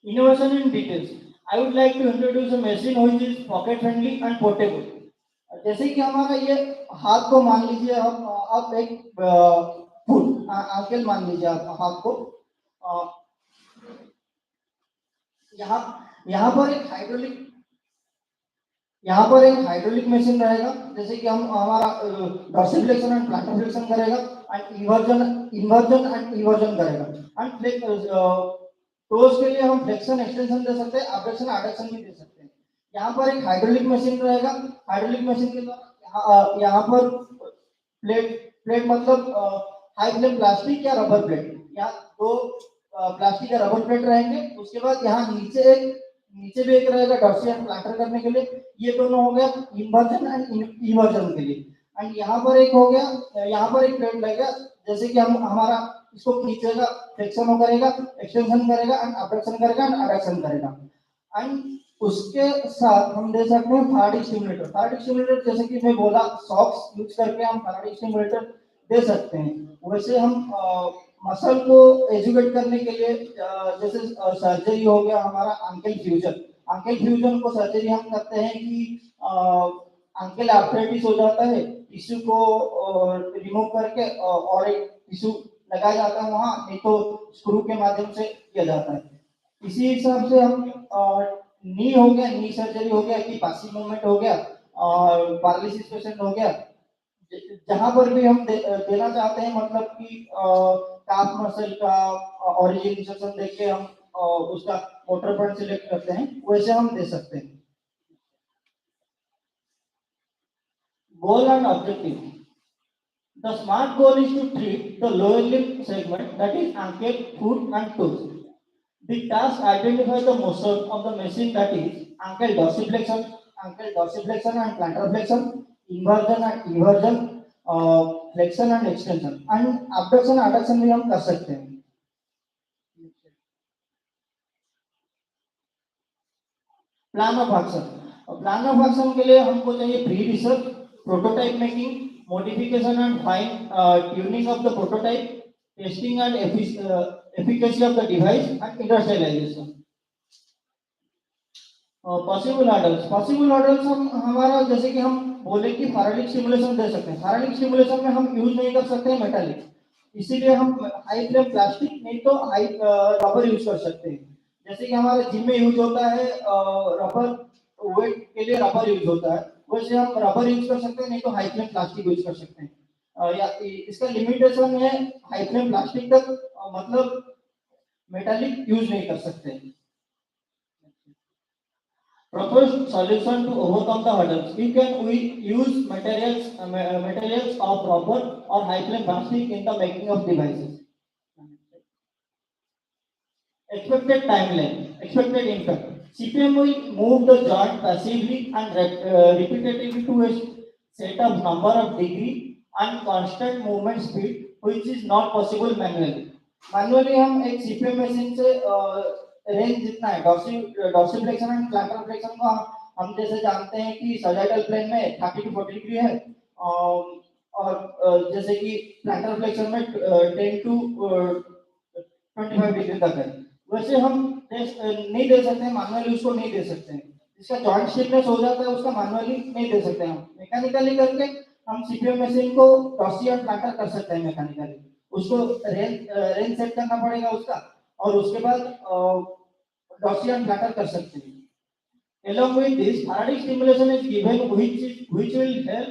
[SPEAKER 8] Innovation in details, I would like to introduce a machine which is pocket friendly and portable. जैसे कि हमारा ये हाथ को मान लीजिए, आप एक फुट अंकल मान लीजिए आप हाथ को, यहाँ पर एक हाइड्रोलिक मशीन रहेगा. जैसे कि हम हमारा डॉर्सिफ्लेक्शन एंड प्लांटरफ्लेक्शन करेगा एंड इन्वर्जन करेगा, एंड टोस के लिए हम फ्लेक्शन एक्सटेंशन दे सकते हैं, अबडक्शन एडक्शन भी दे सकते हैं. यहाँ पर एक हाइड्रोलिक मशीन रहेगा. हाइड्रोलिक मशीन के द्वारा यहाँ पर प्लेट मतलब हाई फ्लेम प्लास्टिक या रबर प्लेट, या दो प्लास्टिक का रबर प्लेट रहेंगे, उसके बाद यहाँ नीचे भी एक रहेगा डॉक्सी एंड प्लांटर करने के लिए। ये दोनों हो गया इन्वर्जन एंड इवर्जन के लिए। एंड यहाँ पर एक हो गया, यहाँ पर एक प्लेट लगेगा, जैसे कि हम हमारा इसको खींचेगा, फ्लेक्शन करेगा, एक्सटेंशन करेगा एंड अबडक्शन करेगा एंड एडक्शन करेगा। एंड उसके साथ हम दे सकते हैं फार्डिक स्टिमुलेटर। फार्डिक स्टिमुलेटर जैसे कि मैं बोला, सॉक्स यूज करके हम फार्डिक स्टिमुलेटर दे सकते हैं। वैसे हम मसल को एजुकेट करने के लिए जैसे सर्जरी हो गया हमारा अंकल फ्यूजन। अंकल फ्यूजन को सर्जरी हम करते हैं कि अंकल आर्थराइटिस हो जाता है, टिश्यू को रिमूव करके और एक टिश्यू लगाया जाता है वहां, नहीं तो स्क्रू के माध्यम से किया जाता है। इसी हिसाब से हम नी हो गया, नी सर्जरी हो गया कि पासिव मूवमेंट हो गया, पैरालिसिस पेशेंट हो गया, जहां पर भी हम देना चाहते हैं, मतलब कि काफ मसल का ओरिजिन सेक्शन देख के हम उसका मोटर पॉइंट सिलेक्ट करते हैं, वैसे हम दे सकते हैं। Goal and objective. The smart goal is to treat the lower limb segment, that is ankle, foot and toes. The task identifies the motion of the machine, that is ankle dorsiflexion and plantar flexion, inversion and eversion, flexion and extension, and abduction adduction भी हम कर सकते हैं। Plan of action. Plan of action के लिए हमको चाहिए pre research, prototype making, modification and fine tuning of the prototype, testing and efficacy of the device and industrialization. Possible hurdles हम हमारा जैसे कि हम बोले कि फैराडिक स्टिमुलेशन दे सकते हैं। फैराडिक स्टिमुलेशन में हम यूज नहीं कर सकते हैं मेटालिक, इसीलिए हम हाई फ्लेम प्लास्टिक नहीं तो हाई रबर यूज कर सकते हैं। जैसे कि हमारे जिम में यूज होता है रबर, वेट के लिए रबर यूज होता है, वैसे हम रबर यूज कर सकते हैं, नहीं तो हाई फ्लेम प्लास्टिक यूज कर सकते हैं। या इसका लिमिटेशन है हाई फ्लेम प्लास्टिक तक, मतलब मेटालिक यूज नहीं कर सकते। Proposed solution to overcome the hurdles. We use materials of rubber or high flame plastic in the making of devices. Expected timeline, expected impact. CPM will move the joint passively and repetitively to a set of number of degree and constant movement speed, which is not possible manually. Manually हम एक CPM machine से range जितना है dorsiflexion and planter flexion को हम जैसे जानते हैं कि सजाइटल प्लेन में 30 to 40 डिग्री है, और जैसे कि प्लांटर फ्लेक्शन में 10 to 25 डिग्री तक है, वैसे हम नहीं दे सकते हैं मैनुअली, उसको नहीं दे सकते हैं। इसका जॉइंट स्टिफनेस हो जाता है, उसका मैनुअली नहीं दे सकते हम। मैकेनिकली करके हम सीपीएम मशीन को डॉर्सी और प्लांटर कर सकते हैं मैकेनिकली, उसको रेंज सेट करना पड़ेगा उसका, और उसके बाद डॉर्सी और प्लांटर कर सकते हैं। Along with this, Faraday stimulation is given, which will help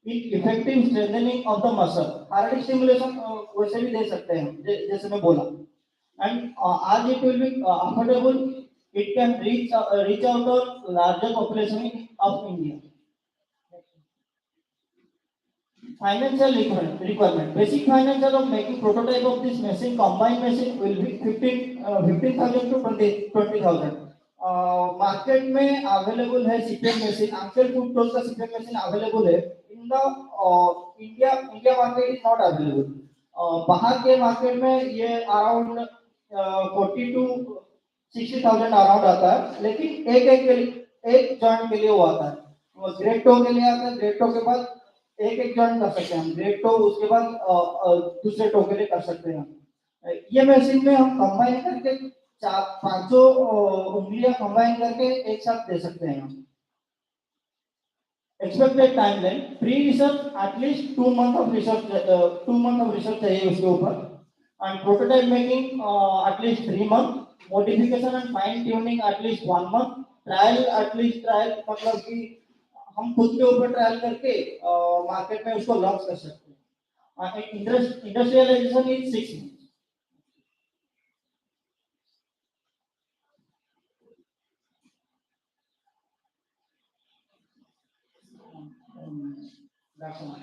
[SPEAKER 8] in effective strengthening of the muscle. Faraday stimulation वैसे भी दे सकते हैं जैसे मैं बोला, and as it will be affordable, it can reach out to larger population of India. Financial requirement. Basic financial of making prototype of this machine, combined machine, will be 15,000 to 20,000. Market में available है CPM machine, uncle food toll का CPM machine available है। In the India market is not available. बाहर के market में ये around 40 to 60,000 around आता है, लेकिन एक जॉइंट के लिए वो आता है। ग्रेड टो के लिए आता है, ग्रेड टो के बाद एक जॉइंट कर सकते हैं हम, ग्रेड टो उसके बाद दूसरे टो के लिए कर सकते हैं। ये मशीन में हम कंबाइन करके 500 उंगलियां कंबाइन करके एक साथ दे सकते हैं हम। Expected timeline, pre research at least 2 month of research चाहिए उसके ऊपर, and prototype making at least 3 month, modification and fine tuning at least 1 month, trial मतलब कि हम खुद के ऊपर ट्रायल करके मार्केट में उसको लॉन्च कर सकते हैं। Industrialisation is 6 month. That's all.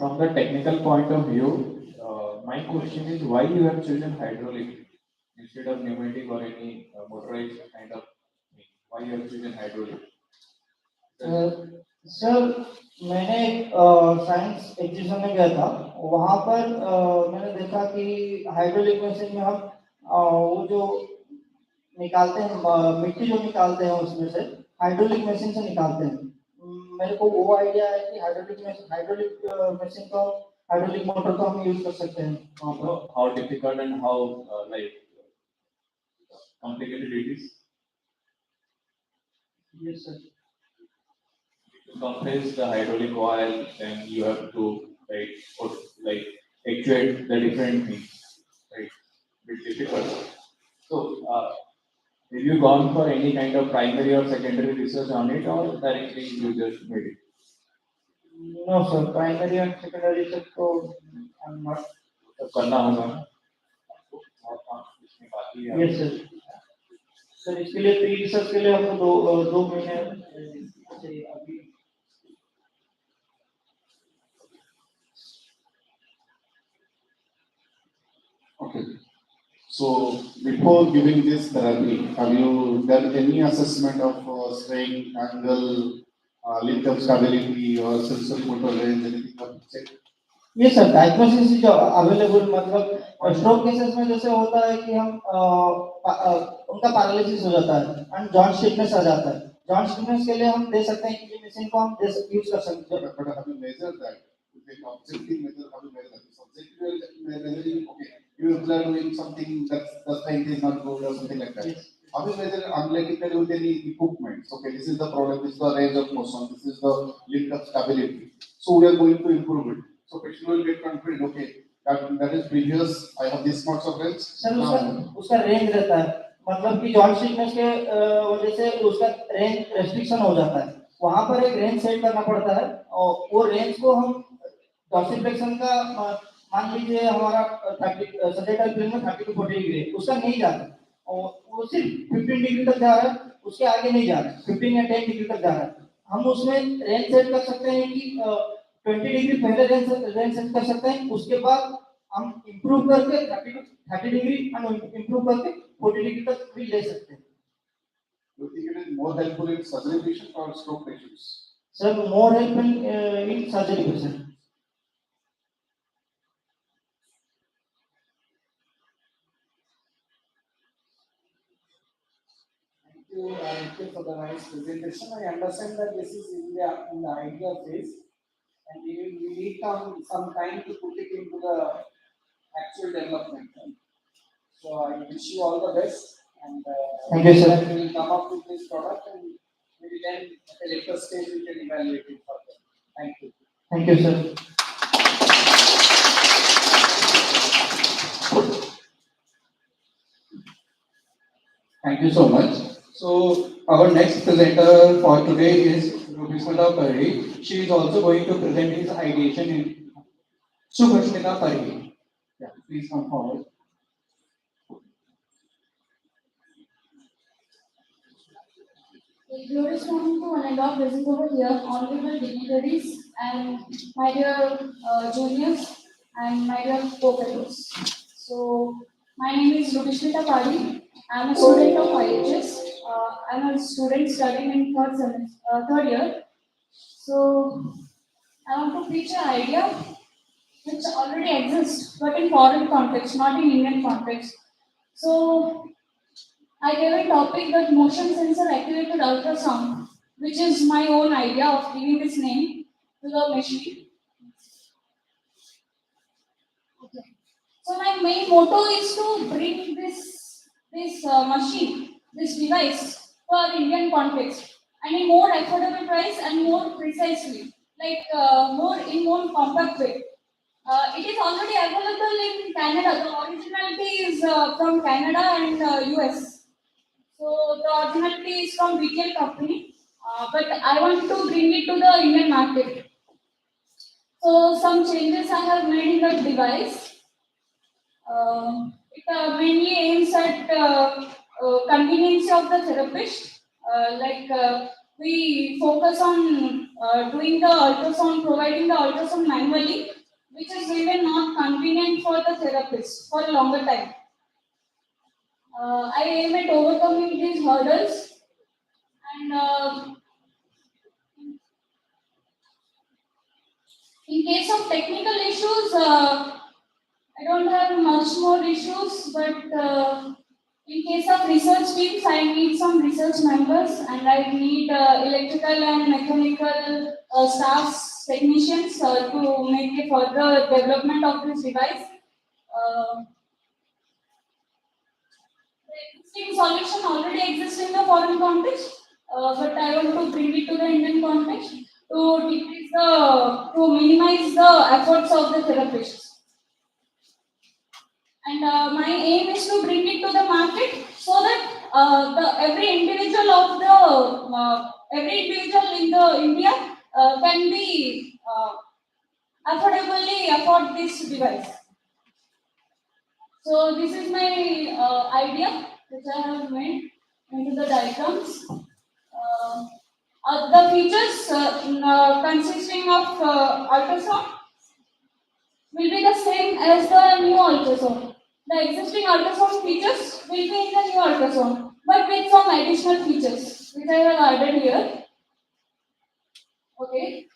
[SPEAKER 4] from the technical point of view, my question is why you have chosen hydraulic instead of pneumatic or any motorized kind of thing? Why you have chosen hydraulic?
[SPEAKER 8] Sir मैंने science exhibition में गया था, वहाँ पर मैंने देखा कि hydraulic machine में हम वो जो निकालते हैं मिट्टी जो निकालते हैं उसमें से हाइड्रोलिक मशीन से निकालते हैं। मेरे को वो आइडिया है कि हाइड्रोलिक मशीन को हाइड्रोलिक मोटर को हम यूज कर सकते हैं वहाँ पर।
[SPEAKER 4] How difficult and how like complicated it is?
[SPEAKER 8] Yes, sir.
[SPEAKER 4] To compress the hydraulic oil, then you have to put actuate the different things, right? Bit difficult. So, have you gone for any kind of primary or secondary research on it, or directly you just made it?
[SPEAKER 8] No, sir. Primary and secondary research तो I'm not.
[SPEAKER 4] तो करना होगा ना? और काम इसमें बाकी है।
[SPEAKER 8] Yes, sir. सर इसके लिए प्री रिसर्च के लिए हमको दो महीने चाहिए अभी।
[SPEAKER 3] Okay. So before giving this therapy, have you done any assessment of strain, angle, length of stability or sensory motor range, anything of check?
[SPEAKER 8] ये सर डायग्नोसिस जो अवेलेबल मतलब स्ट्रोक केसेस में जैसे होता है कि हम उनका पैरालिसिस हो जाता है एंड जॉइंट स्टिफनेस आ जाता है। जॉइंट स्टिफनेस के लिए हम दे सकते हैं कि ये मशीन को हम यूज कर सकते हैं।
[SPEAKER 3] But have you measured that? With the objective measure, have you measured that? Subjective measuring, okay, you are doing something the strength is not good or something like that.
[SPEAKER 8] Yes.
[SPEAKER 3] Have you measured unrelated with any equipment? Okay, this is the product, this is the range of motion, this is the length of stability. So we are going to improve it. So patient will get confident, okay, that is previous, I have this much of range.
[SPEAKER 8] Sir उसका range रहता है, मतलब कि joint stiffness के वजह से उसका range restriction हो जाता है। वहाँ पर एक रेंज सेट करना पड़ता है और वो रेंज को हम डॉर्सिफ्लेक्शन का मान लीजिए हमारा 30 सजेटल प्लेन में 30 to 40 डिग्री उसका नहीं जाता और वो सिर्फ 15 डिग्री तक जा रहा है, उसके आगे नहीं जा रहा है, 15 या 10 डिग्री तक जा रहा है। हम उसमें रेंज सेट कर सकते हैं कि 20 डिग्री पहले रेंज सेट कर सकते हैं, उसके बाद हम इंप्रूव करके 30 डिग्री एंड इंप्रूव करके 40 डिग्री तक भी ले सकते हैं।
[SPEAKER 3] Do you think it is more helpful in surgery patients or stroke patients?
[SPEAKER 8] Sir, more helpful in surgery patient.
[SPEAKER 5] Thank you for the nice presentation. I understand that this is in the idea phase, and we need some time to put it into the actual development. So I wish you all the best, and
[SPEAKER 8] Thank you, sir.
[SPEAKER 5] we will come up with this product, and maybe then at a later stage we can evaluate it further. Thank you.
[SPEAKER 8] Thank you, sir.
[SPEAKER 2] Thank you so much. So our next presenter for today is Subhashmita Parhi. She is also going to present his ideation in Subhashmita Parhi. Yeah, please come forward.
[SPEAKER 7] A glorious morning to one and all present over here, honorable dignitaries and my dear juniors and my dear co-fellows. So, my name is Rubishmita Padi. I am a student of IHS. I am a student studying in third year. So, I want to preach an idea which already exists, but in foreign context, not in Indian context. So, I gave a topic that motion sensor activated ultrasound, which is my own idea of giving this name to the machine. Okay. So my main motto is to bring this machine, this device, to our Indian context, and in more affordable price and more precisely, like more compact way. It is already available in Canada. The originality is from Canada and US. So the originality is from retail company, but I want to bring it to the Indian market. So some changes I have made in the device. It mainly aims at convenience of the therapist. We focus on doing the ultrasound, providing the ultrasound manually which is even not convenient for the therapist for a longer time. I aim at overcoming these hurdles and in case of technical issues, I don't have much more issues, but in case of research teams, I need some research members and I need electrical and mechanical staffs, technicians to make a further development of this device. The existing solution already exists in the foreign context, but I want to bring it to the Indian context to minimize the efforts of the therapists. And my aim is to bring it to the market so that every individual in the India can be affordably afford this device. So this is my idea which I have made into the diagrams. The features consisting of ultrasound will be the same as the new ultrasound. The existing ultrasound features will be in the new ultrasound, but with some additional features which I have added here. Okay.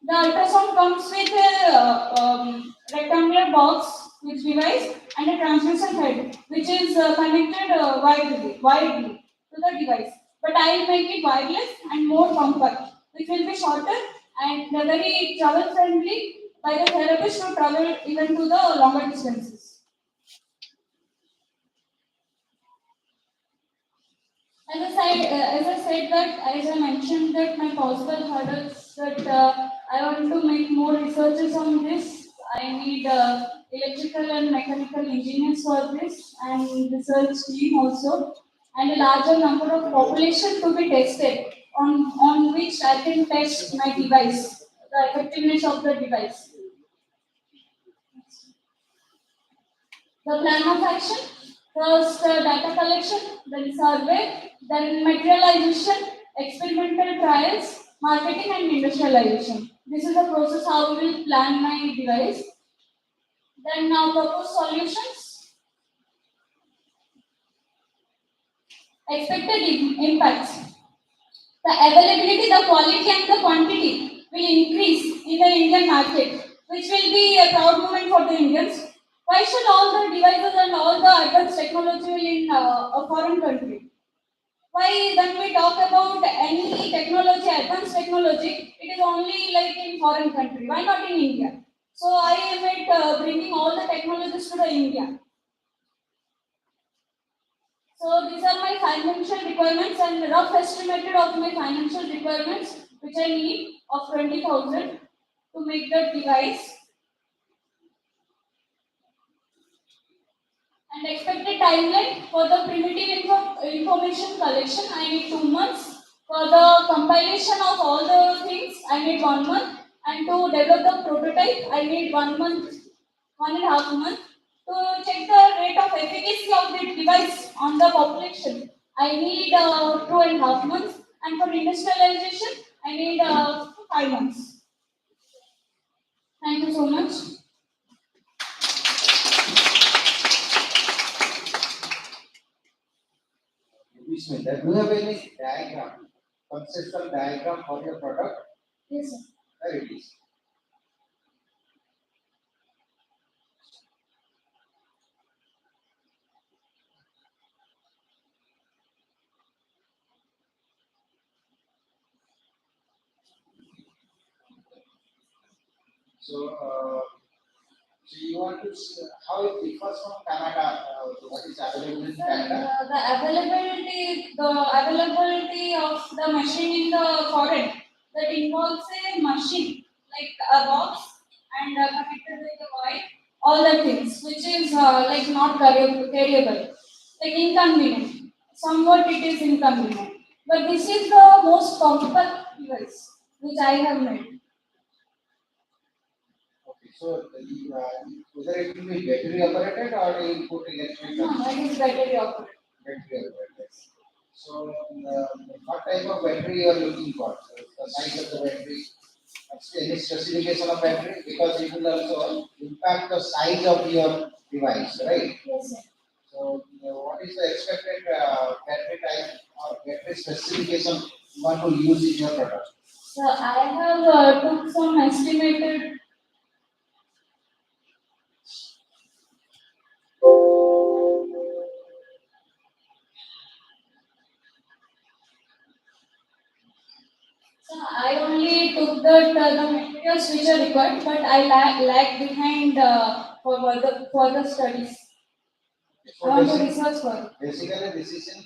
[SPEAKER 7] The ultrasound comes with a rectangular box with device and a transmission head, which is connected widely to the device. But I will make it wireless and more compact, which will be shorter and very travel friendly by the therapist to travel even to the longer distances. As I mentioned that my possible hurdles that I want to make more researches on this. I need electrical and mechanical engineers for this and research team also, and a larger number of population to be tested on which I can test my device, the effectiveness of the device. The plan of action, first data collection, then survey, then materialization, experimental trials, marketing and industrialization. This is the process how we will plan my device. Then now propose solutions, expected impacts. The availability, the quality and the quantity will increase in the Indian market, which will be a proud moment for the Indians. Why should all the devices and all the advanced technology will in a foreign country? Why when we talk about any technology, advanced technology, it is only like in foreign country. Why not in India? So I am at bringing all the technologies to the India. So these are my financial requirements and rough estimated of my financial requirements which I need of 20,000 to make the device. And expected timeline for the primitive information collection, I need 2 months. For the compilation of all the things, I need 1 month. And to develop the prototype, I need 1 month, 1.5 months. To check the rate of efficacy of the device on the population, I need 2.5 months. And for industrialization, I need 5 months. Thank you so much.
[SPEAKER 6] Smita, do you have any diagram, conceptual diagram for your product?
[SPEAKER 7] Yes, sir.
[SPEAKER 6] Where it is? So you want to see how it differs from Canada, what is available in Canada?
[SPEAKER 7] The availability of the machine in the foreign that involves a machine like a box and connected with a wire, all the things which is like not carryable, like inconvenient. Somewhat it is inconvenient, but this is the most compact device which I have made.
[SPEAKER 6] Okay, so whether it will be battery operated or you put electric?
[SPEAKER 7] No, it is battery operated.
[SPEAKER 6] Battery operated. So what type of battery you are looking for? The size of the battery, any specification of battery, because it will also impact the size of your device, right?
[SPEAKER 7] Yes, sir.
[SPEAKER 6] So, what is the expected battery type or battery specification you want to use in your product?
[SPEAKER 7] So I have took some estimated. So I only took the materials which are required, but I lag behind for the studies. I
[SPEAKER 6] So
[SPEAKER 7] want to research for it.
[SPEAKER 6] basically, this is in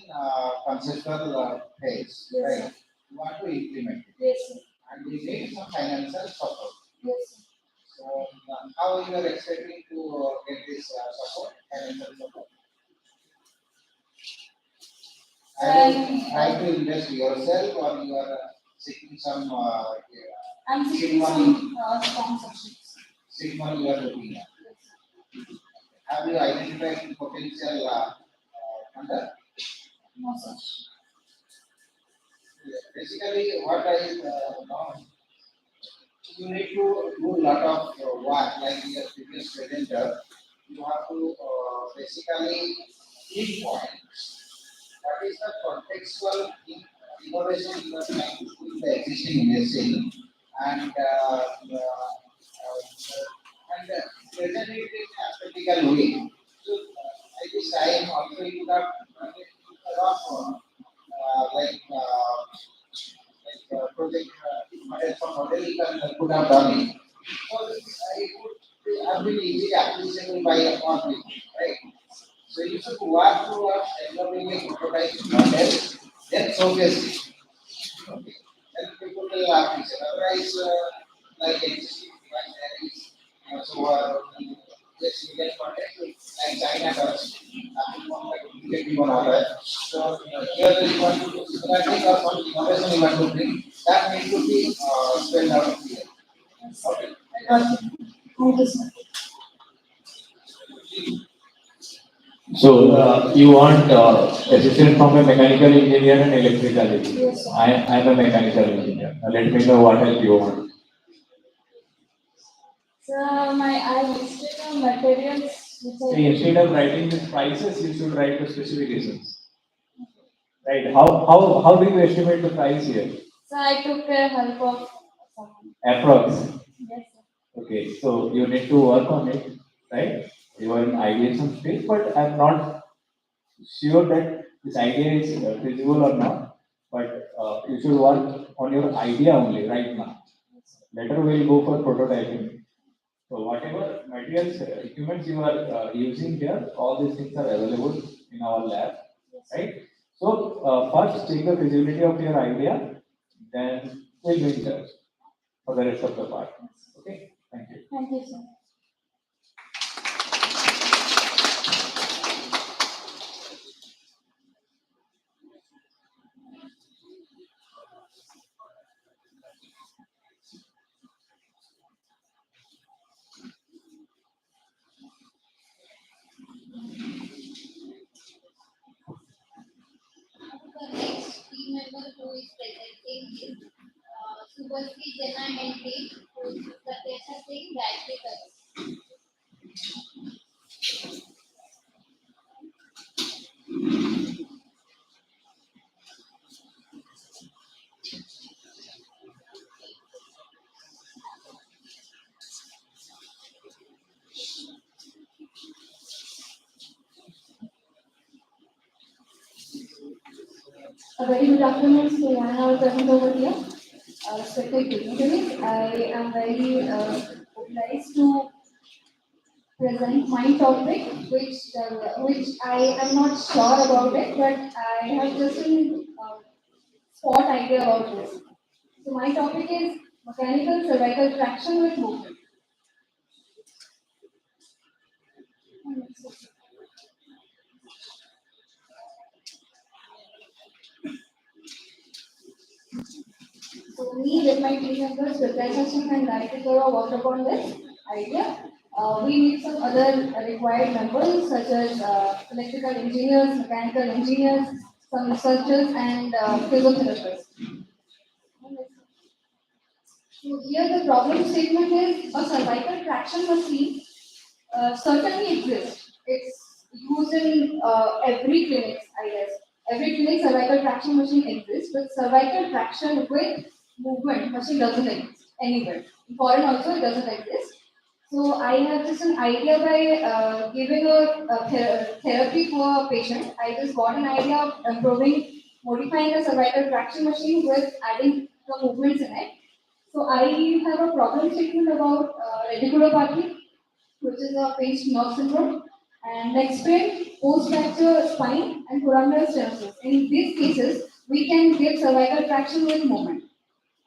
[SPEAKER 6] conceptual phase,
[SPEAKER 7] Yes,
[SPEAKER 6] right?
[SPEAKER 7] sir.
[SPEAKER 6] You want to implement it,
[SPEAKER 7] Yes, sir.
[SPEAKER 6] and we need some financial support.
[SPEAKER 7] Yes, sir.
[SPEAKER 6] So, how you are expecting to get this support, financial support? Are you trying to invest yourself, or you are seeking some
[SPEAKER 7] I'm
[SPEAKER 6] seed
[SPEAKER 7] seeking
[SPEAKER 6] money?
[SPEAKER 7] some sponsorships.
[SPEAKER 6] Seed money you are looking at? Have you identified the potential funder?
[SPEAKER 7] No, sir.
[SPEAKER 6] Basically, what I know, you need to do a lot of work, like your previous presenter. You have to basically pinpoint what is the contextual innovation you are trying to do in the existing machine, and present it in a practical way. So, at this time, also you would have done a lot of project model for modeling and could have done it. So, it would have been easily accessible by a public, right? So, you should work towards developing a prototype model, then showcase it. Okay. And people will appreciate. Otherwise, like existing device there is, so yes, you get contact with like China does. Apple phone like immediately one order. So here you want to do similar thing or some innovation you want to bring, that needs to be spelled out here. Okay.
[SPEAKER 7] Thank you, sir.
[SPEAKER 4] So you want assistance from a mechanical engineer and electrical engineer.
[SPEAKER 7] Yes, sir.
[SPEAKER 4] I am a mechanical engineer. Let me know what else you want.
[SPEAKER 7] So I listed the materials which
[SPEAKER 4] So
[SPEAKER 7] I.
[SPEAKER 4] instead of writing the prices, you should write the specifications. Right? How do you estimate the price here?
[SPEAKER 7] So I took help of someone.
[SPEAKER 4] Approx.
[SPEAKER 7] Yes, sir.
[SPEAKER 4] Okay, so you need to work on it, right? You are in ideation stage, but I'm not sure that this idea is feasible or not. But you should work on your idea only right now. Later we'll go for prototyping. So whatever materials, equipments you are using here, all these things are available in our lab, right? So first check the feasibility of your idea, then we'll be in touch for the rest of the part. Okay, thank you.
[SPEAKER 7] Thank you, sir.
[SPEAKER 9] The next team member who is presenting is Subhasri Jana and team, who is Pratyasha Singh, Gayatri Kaur.
[SPEAKER 7] A very good afternoon to one and all present over here. Respected dignitaries, I am very obliged to present my topic, which I am not sure about it, but I have just a spot idea about this. So my topic is mechanical cervical traction with movement. So me with my team members, Pratyasha Singh and Gayatri Kaur worked upon this idea. We need some other required members such as electrical engineers, mechanical engineers, some researchers and physiotherapists. So here the problem statement is a cervical traction machine certainly exists. It's used in every clinic, I guess. Every clinic cervical traction machine exists, but cervical traction with movement machine doesn't exist anywhere. In foreign also it doesn't exist. So I have just an idea by giving a therapy for a patient. I just got an idea of improving, modifying the cervical traction machine with adding the movements in it. So I have a problem statement about radiculopathy, which is a pinched nerve syndrome, and next pain, post-fracture spine, and coronary stenosis. In these cases, we can give cervical traction with movement.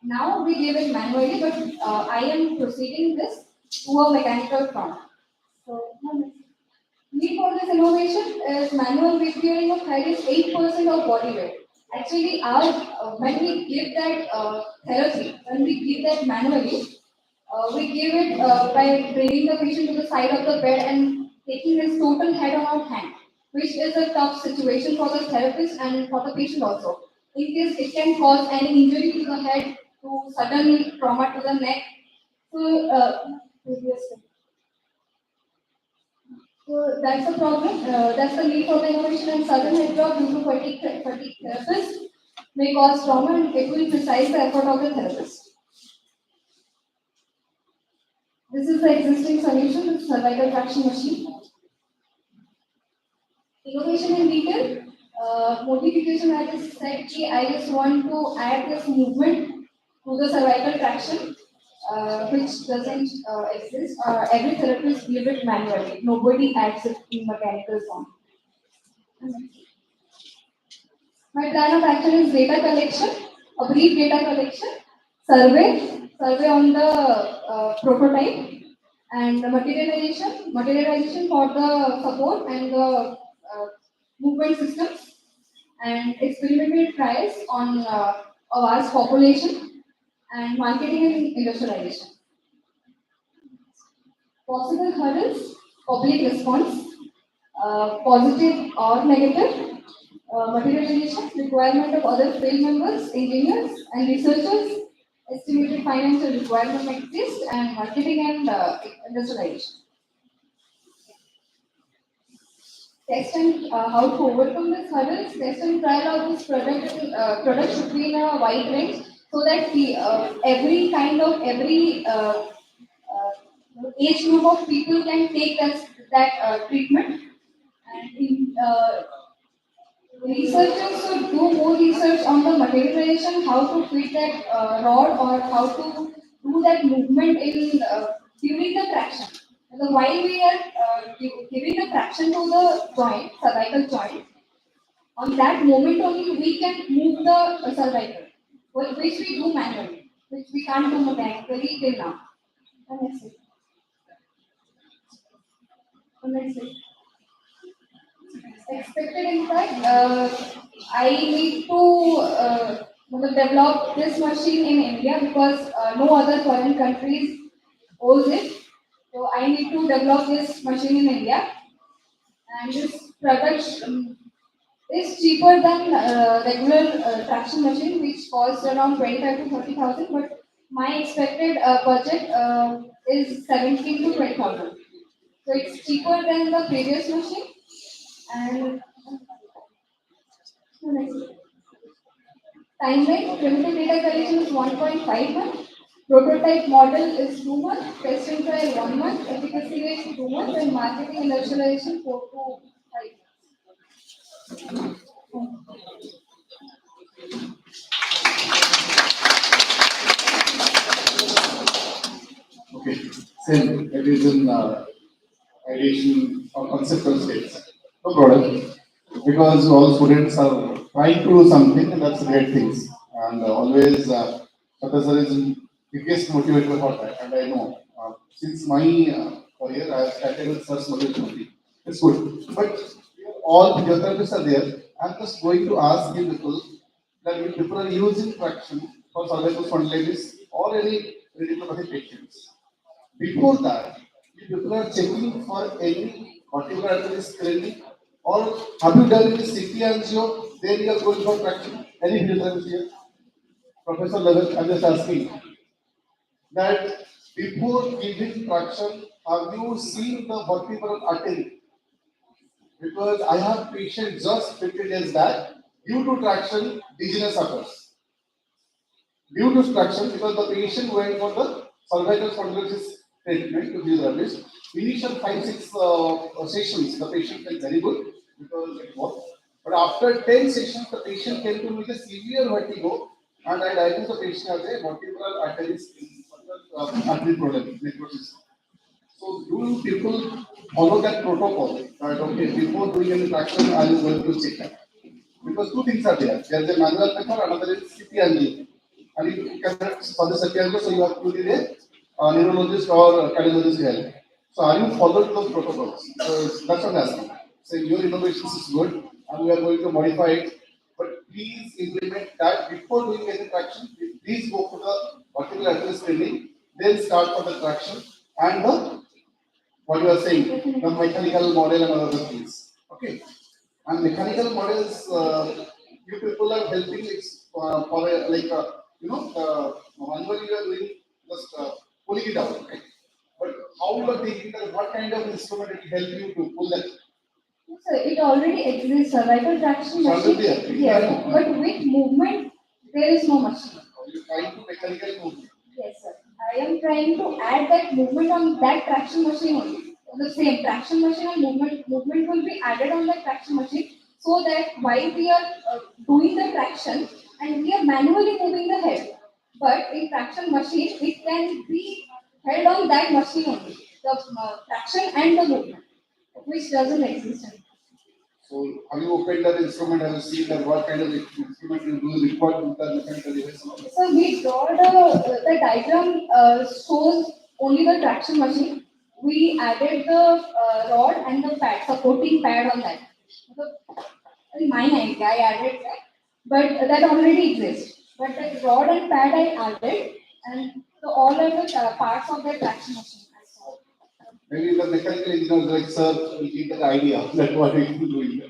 [SPEAKER 7] Now we give it manually, but I am proceeding this to a mechanical trauma. So, need for this innovation is manual weight bearing of height is 8% of body weight. Actually, when we give that therapy, when we give that manually, we give it by bringing the patient to the side of the bed and taking his total head on our hand, which is a tough situation for the therapist and for the patient also. In case it can cause an injury to the head, to sudden trauma to the neck. So, so that's the problem. That's the need for the innovation and sudden head drop due to fatigue therapist may cause trauma and it will precise the effort of the therapist. This is the existing solution with cervical traction machine. Innovation in detail. Modification I just said, I just want to add this movement to the cervical traction, which doesn't exist. Every therapist give it manually. Nobody adds it in mechanical form. My plan of action is data collection, a brief data collection, survey on the prototype, and the materialization for the support and the movement systems, and experimental trials on a vast population, and marketing and industrialization. Possible hurdles, public response, positive or negative, materialization, requirement of other field members, engineers, and researchers, estimated financial requirement exist, and marketing and industrialization. Test and how to overcome this hurdles, test and trial of this product should be in a wide range so that every age group of people can take that treatment. And researchers should do more research on the materialization, how to fit that rod or how to do that movement in during the traction. And while we are giving the traction to the joint, cervical joint, on that moment only we can move the cervical, which we do manually, which we can't do mechanically till now. And that's it. And that's it. Expected impact, I need to develop this machine in India because no other foreign countries owns it. So I need to develop this machine in India, and this product is cheaper than regular traction machine, which costs around 25 to 30,000. But my expected budget is 17 to 20,000. So it's cheaper than the previous machine. And timeline, primitive data collection is 1.5 months. Prototype model is 2 months. Testing trial 1 month. Efficacy rate 2 months. And marketing industrialization 4 to 5 months.
[SPEAKER 3] Okay, same. It is in ideation or conceptual states. No problem. Because all students are trying to do something, and that's great things. And always, Professor is biggest motivator for that. And I know since my career, I have started with such motivation. It's good. But all physiotherapists are there. I'm just going to ask you people that if people are using traction for cervical spondylitis or any radiculopathy patients. Before that, if people are checking for any particular artery screening, or have you done any CT angio, then you are going for traction. Any physiotherapist here? Professor level, I'm just asking. that before giving traction, have you seen the vertebral artery? Because I have patient just 50 days back, due to traction, dizziness occurs. Due to traction, because the patient went for the cervical spondylosis treatment to physiotherapist. Initial 5-6 sessions, the patient felt very good because it worked. But after 10 sessions, the patient came to me with a severe vertigo, and I diagnosed the patient as a vertebral artery artery problem, necrosis. So do people follow that protocol? That okay, before doing any traction, are you going to check that? Because two things are there. There is a manual method, another is CT angio. And you cannot for the CT angio, so you have to need a neurologist or cardiologist help. So are you following those protocols? So that's what I'm asking. So your innovations is good, and we are going to modify it. But please implement that before doing any traction. Please go for the vertical address training, then start for the traction and the what you are saying, the mechanical model and other things. Okay. And mechanical models, you people are helping for like manually you are doing just pulling it out, right? But how you are taking that? What kind of instrument it will help you to pull that?
[SPEAKER 7] So it already exists, cervical traction machine. Yes, but with movement, there is no machine.
[SPEAKER 3] You are trying to mechanical movement.
[SPEAKER 7] Yes, sir. I am trying to add that movement on that traction machine only. The same traction machine and movement will be added on that traction machine so that while we are doing the traction and we are manually moving the head, but in traction machine it can be held on that machine only, the traction and the movement, which doesn't exist anymore.
[SPEAKER 3] So have you opened that instrument? Have you seen that what kind of instrument you do required with the mechanical device?
[SPEAKER 7] So we draw the diagram shows only the traction machine. We added the rod and the pad, supporting pad on that. So, in my idea, I added that, but that already exists. But the rod and pad I added, and so all of the parts of the traction machine. I saw.
[SPEAKER 3] Maybe the mechanical engineer like sir will give that idea that what we can do in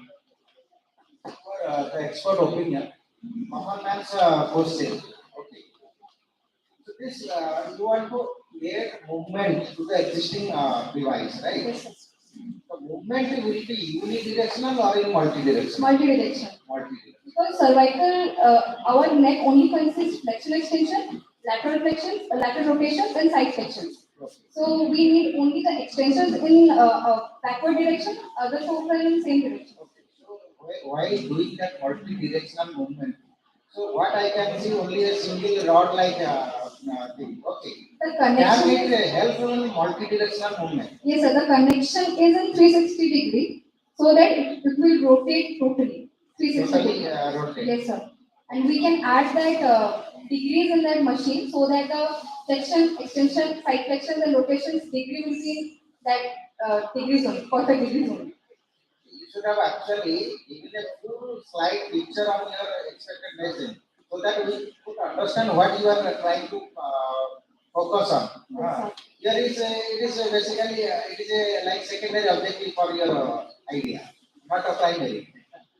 [SPEAKER 6] For the expert opinion, Mohan man's question. Okay. So this you want to create movement to the existing device, right?
[SPEAKER 7] Yes, sir.
[SPEAKER 6] The movement will be unidirectional or in multi-directional?
[SPEAKER 7] Multi-direction.
[SPEAKER 6] Multi-directional.
[SPEAKER 7] Because cervical, our neck only consists flexion extension, lateral flexions, lateral rotations, and side flexions. So we need only the extensions in backward direction, other four are in same direction.
[SPEAKER 6] Okay. So why doing that multi-directional movement? So what I can see only a single rod like thing. Okay.
[SPEAKER 7] The
[SPEAKER 6] Can
[SPEAKER 7] connection
[SPEAKER 6] it help in multi-directional movement?
[SPEAKER 7] yes, sir, the connection is in 360-degree, so that it will rotate totally. 360
[SPEAKER 6] Totally
[SPEAKER 7] degree.
[SPEAKER 6] rotate.
[SPEAKER 7] Yes, sir. And we can add that degrees in that machine so that the flexion, extension, side flexions and rotations degree will be in that degrees only, perfect degrees only.
[SPEAKER 6] You should have actually given a full slide picture on your expected machine so that we could understand what you are trying to focus on. Here is it is basically it is a like secondary objective for your idea, not a primary.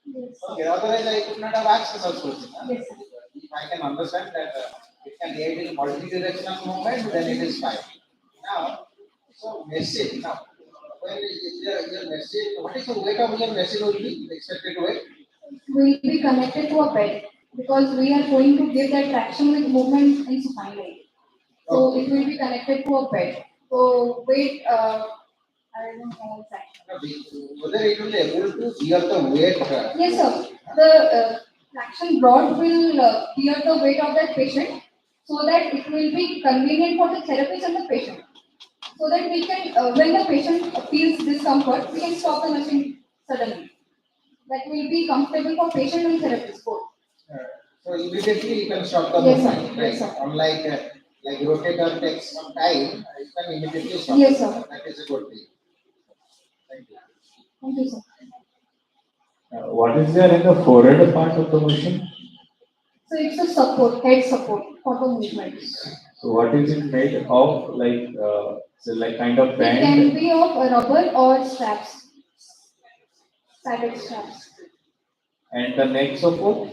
[SPEAKER 7] Yes.
[SPEAKER 6] Okay, otherwise I could not have asked such question.
[SPEAKER 7] Yes, sir.
[SPEAKER 6] If I can understand that it can aid in multi-directional movement, then it is fine. Now, so machine now. When your machine, what is the weight of your machine will be expected weight?
[SPEAKER 7] Will be connected to a bed because we are going to give that traction with movement in supine line. So it will be connected to a bed. So weight, I don't know exactly.
[SPEAKER 6] Whether it will be able to bear the weight?
[SPEAKER 7] Yes, sir. The traction rod will bear the weight of that patient so that it will be convenient for the therapist and the patient. So that we can, when the patient feels discomfort, we can stop the machine suddenly. That will be comfortable for patient and therapist both.
[SPEAKER 6] So immediately you can stop the
[SPEAKER 7] Yes, sir.
[SPEAKER 6] movement,
[SPEAKER 7] Yes,
[SPEAKER 6] right?
[SPEAKER 7] sir.
[SPEAKER 6] Unlike like rotator takes some time, you can immediately stop.
[SPEAKER 7] Yes, sir.
[SPEAKER 6] That is a good thing. Thank you.
[SPEAKER 7] Thank you, sir.
[SPEAKER 4] What is there in the forehead part of the machine?
[SPEAKER 7] So it's a support, head support for the movement.
[SPEAKER 4] So what is it made of? Like, so like kind of
[SPEAKER 7] It
[SPEAKER 4] band?
[SPEAKER 7] can be of rubber or straps, padded straps.
[SPEAKER 4] And the neck support?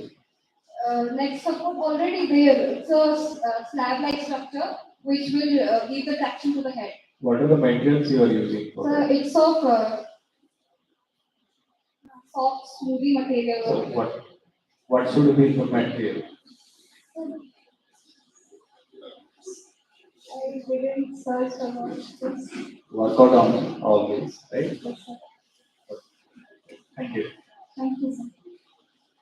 [SPEAKER 7] Neck support already there. It's a slab-like structure which will give the traction to the head.
[SPEAKER 4] What are the materials you are using for
[SPEAKER 7] So
[SPEAKER 4] that?
[SPEAKER 7] it's of soft, smoothie
[SPEAKER 4] So
[SPEAKER 7] material.
[SPEAKER 4] what should be the material?
[SPEAKER 7] I didn't search about this.
[SPEAKER 4] Work out on all this, right? Thank you.
[SPEAKER 7] Thank you, sir.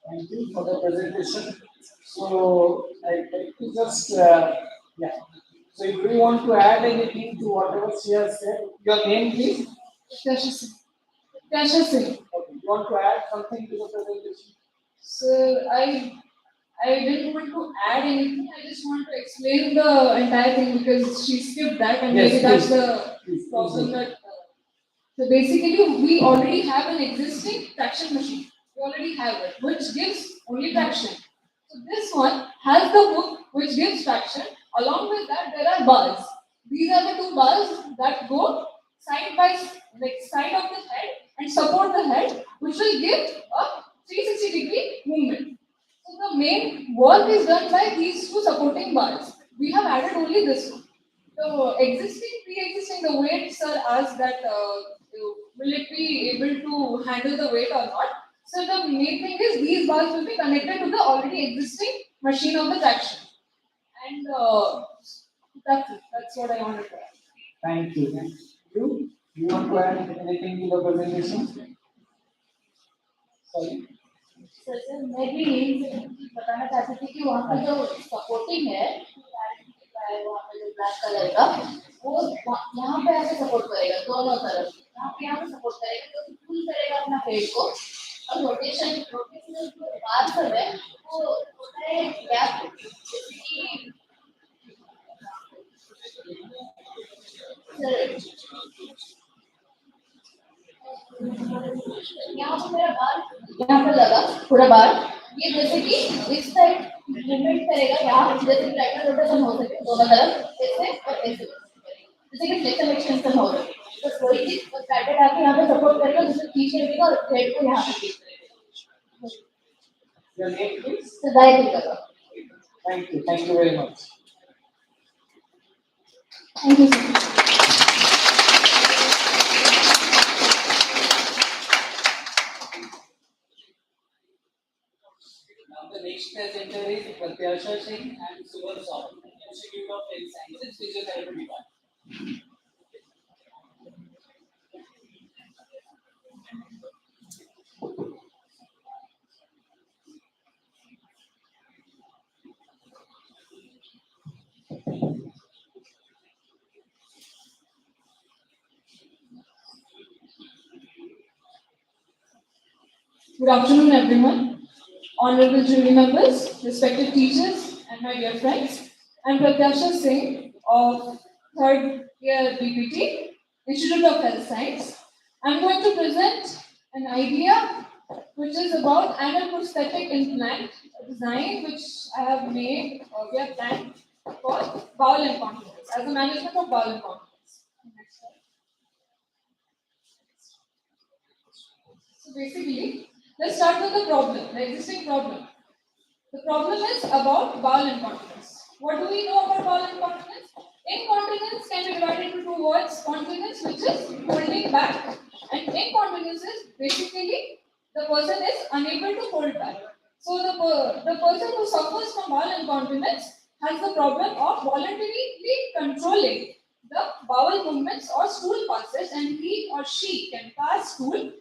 [SPEAKER 5] Thank you for the presentation. So I'd like to just, yeah. So if you want to add anything to whatever she has said, your name please.
[SPEAKER 7] Prasha Singh. Prasha Singh.
[SPEAKER 5] Okay. You want to add something to the presentation?
[SPEAKER 7] So I didn't want to add anything. I just want to explain the entire thing because she skipped that, and
[SPEAKER 5] Yes,
[SPEAKER 7] maybe that's
[SPEAKER 5] please.
[SPEAKER 7] the
[SPEAKER 5] Please,
[SPEAKER 7] problem.
[SPEAKER 5] please.
[SPEAKER 7] That so basically, we already have an existing traction machine. We already have it, which gives only traction. So this one has the hook, which gives traction. Along with that, there are bars. These are the two bars that go side by like side of the head and support the head, which will give a 360-degree movement. So the main work is done by these two supporting bars. We have added only this one. The existing, pre-existing, the weight sir asked that will it be able to handle the weight or not? So the main thing is these bars will be connected to the already existing machine of the traction. And that's it. That's what I wanted to add.
[SPEAKER 5] Thank you. You want to add anything to the presentation? Sorry.
[SPEAKER 7] Sir मैं भी यही बताना चाहती थी कि वहाँ पे जो सपोर्टिंग है वहाँ पे जो ब्लैक कलर का वो यहाँ पे ऐसे सपोर्ट करेगा दोनों तरफ यहाँ पे सपोर्ट करेगा तो पुल करेगा अपना पेड़ को और रोटेशन रोटेशन जो बार सब है वो होता है गैप जैसे कि यहाँ पे मेरा बार यहाँ पे लगा पूरा बार ये जैसे कि इस साइड मूवमेंट करेगा यहाँ जैसे कि राइट रोटेशन हो सके दोनों तरफ ऐसे और ऐसे जैसे कि फ्लेक्शन एक्सटेंशन हो सके तो वही चीज और पैकेट आके यहाँ पे सपोर्ट करेगा जिससे खींच लेगा और हेड को यहाँ पे खींच लेगा
[SPEAKER 5] Your name please.
[SPEAKER 7] सदाई दिखेगा
[SPEAKER 5] Thank you very much.
[SPEAKER 7] Thank you sir
[SPEAKER 2] Now the next presenter is Pratyasha Singh and Subal Saw, Institute of Health Sciences, Physiotherapy Department.
[SPEAKER 7] Good afternoon, everyone. Honorable jury members, respected teachers, and my dear friends. I'm Pratyasha Singh of 3rd year BPT, Institute of Health Science. I'm going to present an idea which is about anal prosthetic implant design which I have made, we have planned for bowel incontinence, as a management of bowel incontinence. Next slide. So basically, let's start with the problem, the existing problem. The problem is about bowel incontinence. What do we know about bowel incontinence? Incontinence can be divided into two words. Continence, which is holding back, and incontinence is basically the person is unable to hold back. So the person who suffers from bowel incontinence has the problem of voluntarily controlling the bowel movements or stool passes, and he or she can pass stool in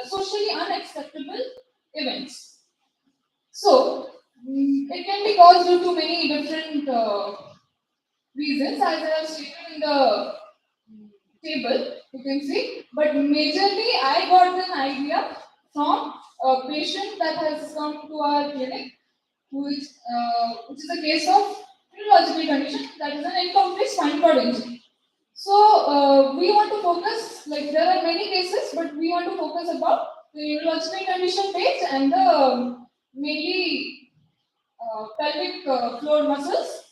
[SPEAKER 7] socially unacceptable events. So, it can be caused due to many different reasons, as I have stated in the table, you can see. But majorly, I got an idea from a patient that has come to our clinic, which is a case of neurological condition, that is an incomplete spinal cord injury. So we want to focus, like there are many cases, but we want to focus about the neurological condition page and the mainly pelvic floor muscles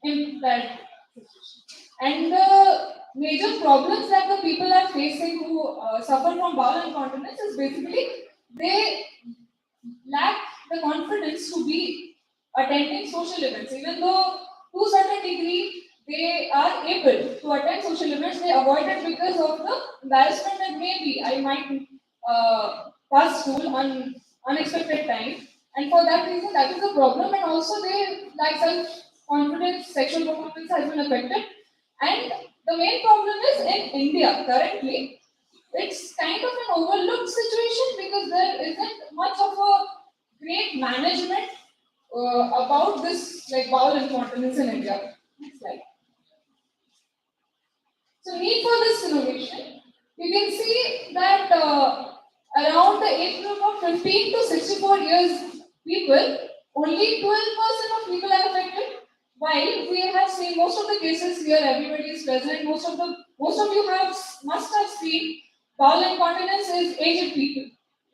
[SPEAKER 7] in that situation. And the major problems that the people are facing who suffer from bowel incontinence is basically they lack the confidence to be attending social events. Even though to a certain degree they are able to attend social events, they avoid it because of the embarrassment that maybe I might pass school on unexpected time. And for that reason, that is a problem. And also, they like self-confidence, sexual performance has been affected. And the main problem is in India currently, it's kind of an overlooked situation because there isn't much of a great management about this like bowel incontinence in India. Next slide. So need for this innovation, you can see that around the age group of 15 to 64 years people, only 12% of people are affected. While we have seen most of the cases here, everybody is present. Most of you have must have seen bowel incontinence is aged people,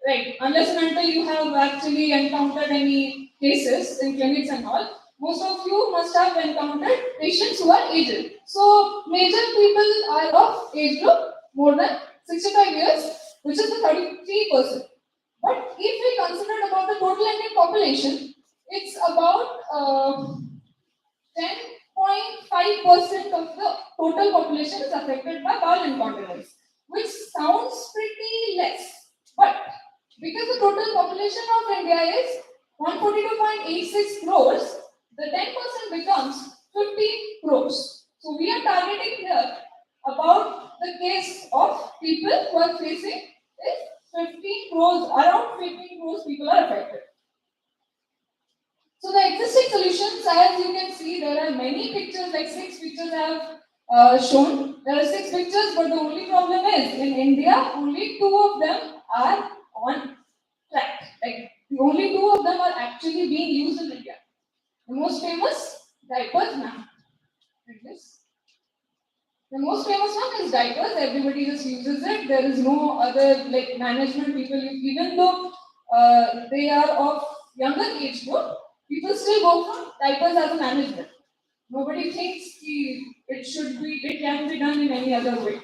[SPEAKER 7] right? Unless and until you have actually encountered any cases in clinics and all, most of you must have encountered patients who are aged. So major people are of age group more than 65 years, which is the 33%. But if we consider about the total Indian population, it's about 10.5% of the total population is affected by bowel incontinence, which sounds pretty less. But because the total population of India is 142.86 crores, the 10% becomes 50 crores. So we are targeting here about the case of people who are facing is 15 crores, around 15 crores people are affected. So the existing solutions, as you can see, there are many pictures, like 6 pictures I have shown. There are 6 pictures, but the only problem is in India, only 2 of them are on track. Like only 2 of them are actually being used in India. The most famous, diapers now. Like this. The most famous one is diapers. Everybody just uses it. There is no other like management people, even though they are of younger age group, people still go for diapers as a management. Nobody thinks it can be done in any other way.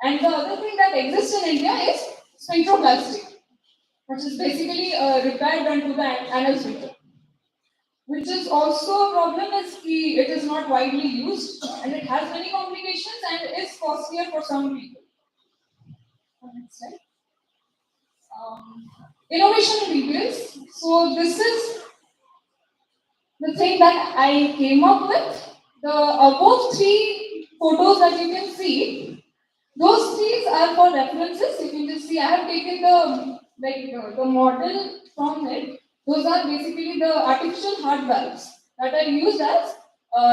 [SPEAKER 7] And the other thing that exists in India is sphincteroplasty, which is basically a repair done to the anal sphincter, which is also a problem is it is not widely used and it has many complications and is costlier for some people. Next slide. Innovation details. So this is the thing that I came up with. The above 3 photos that you can see, those 3 are for references. You can just see I have taken the model from it. Those are basically the artificial heart valves that are used as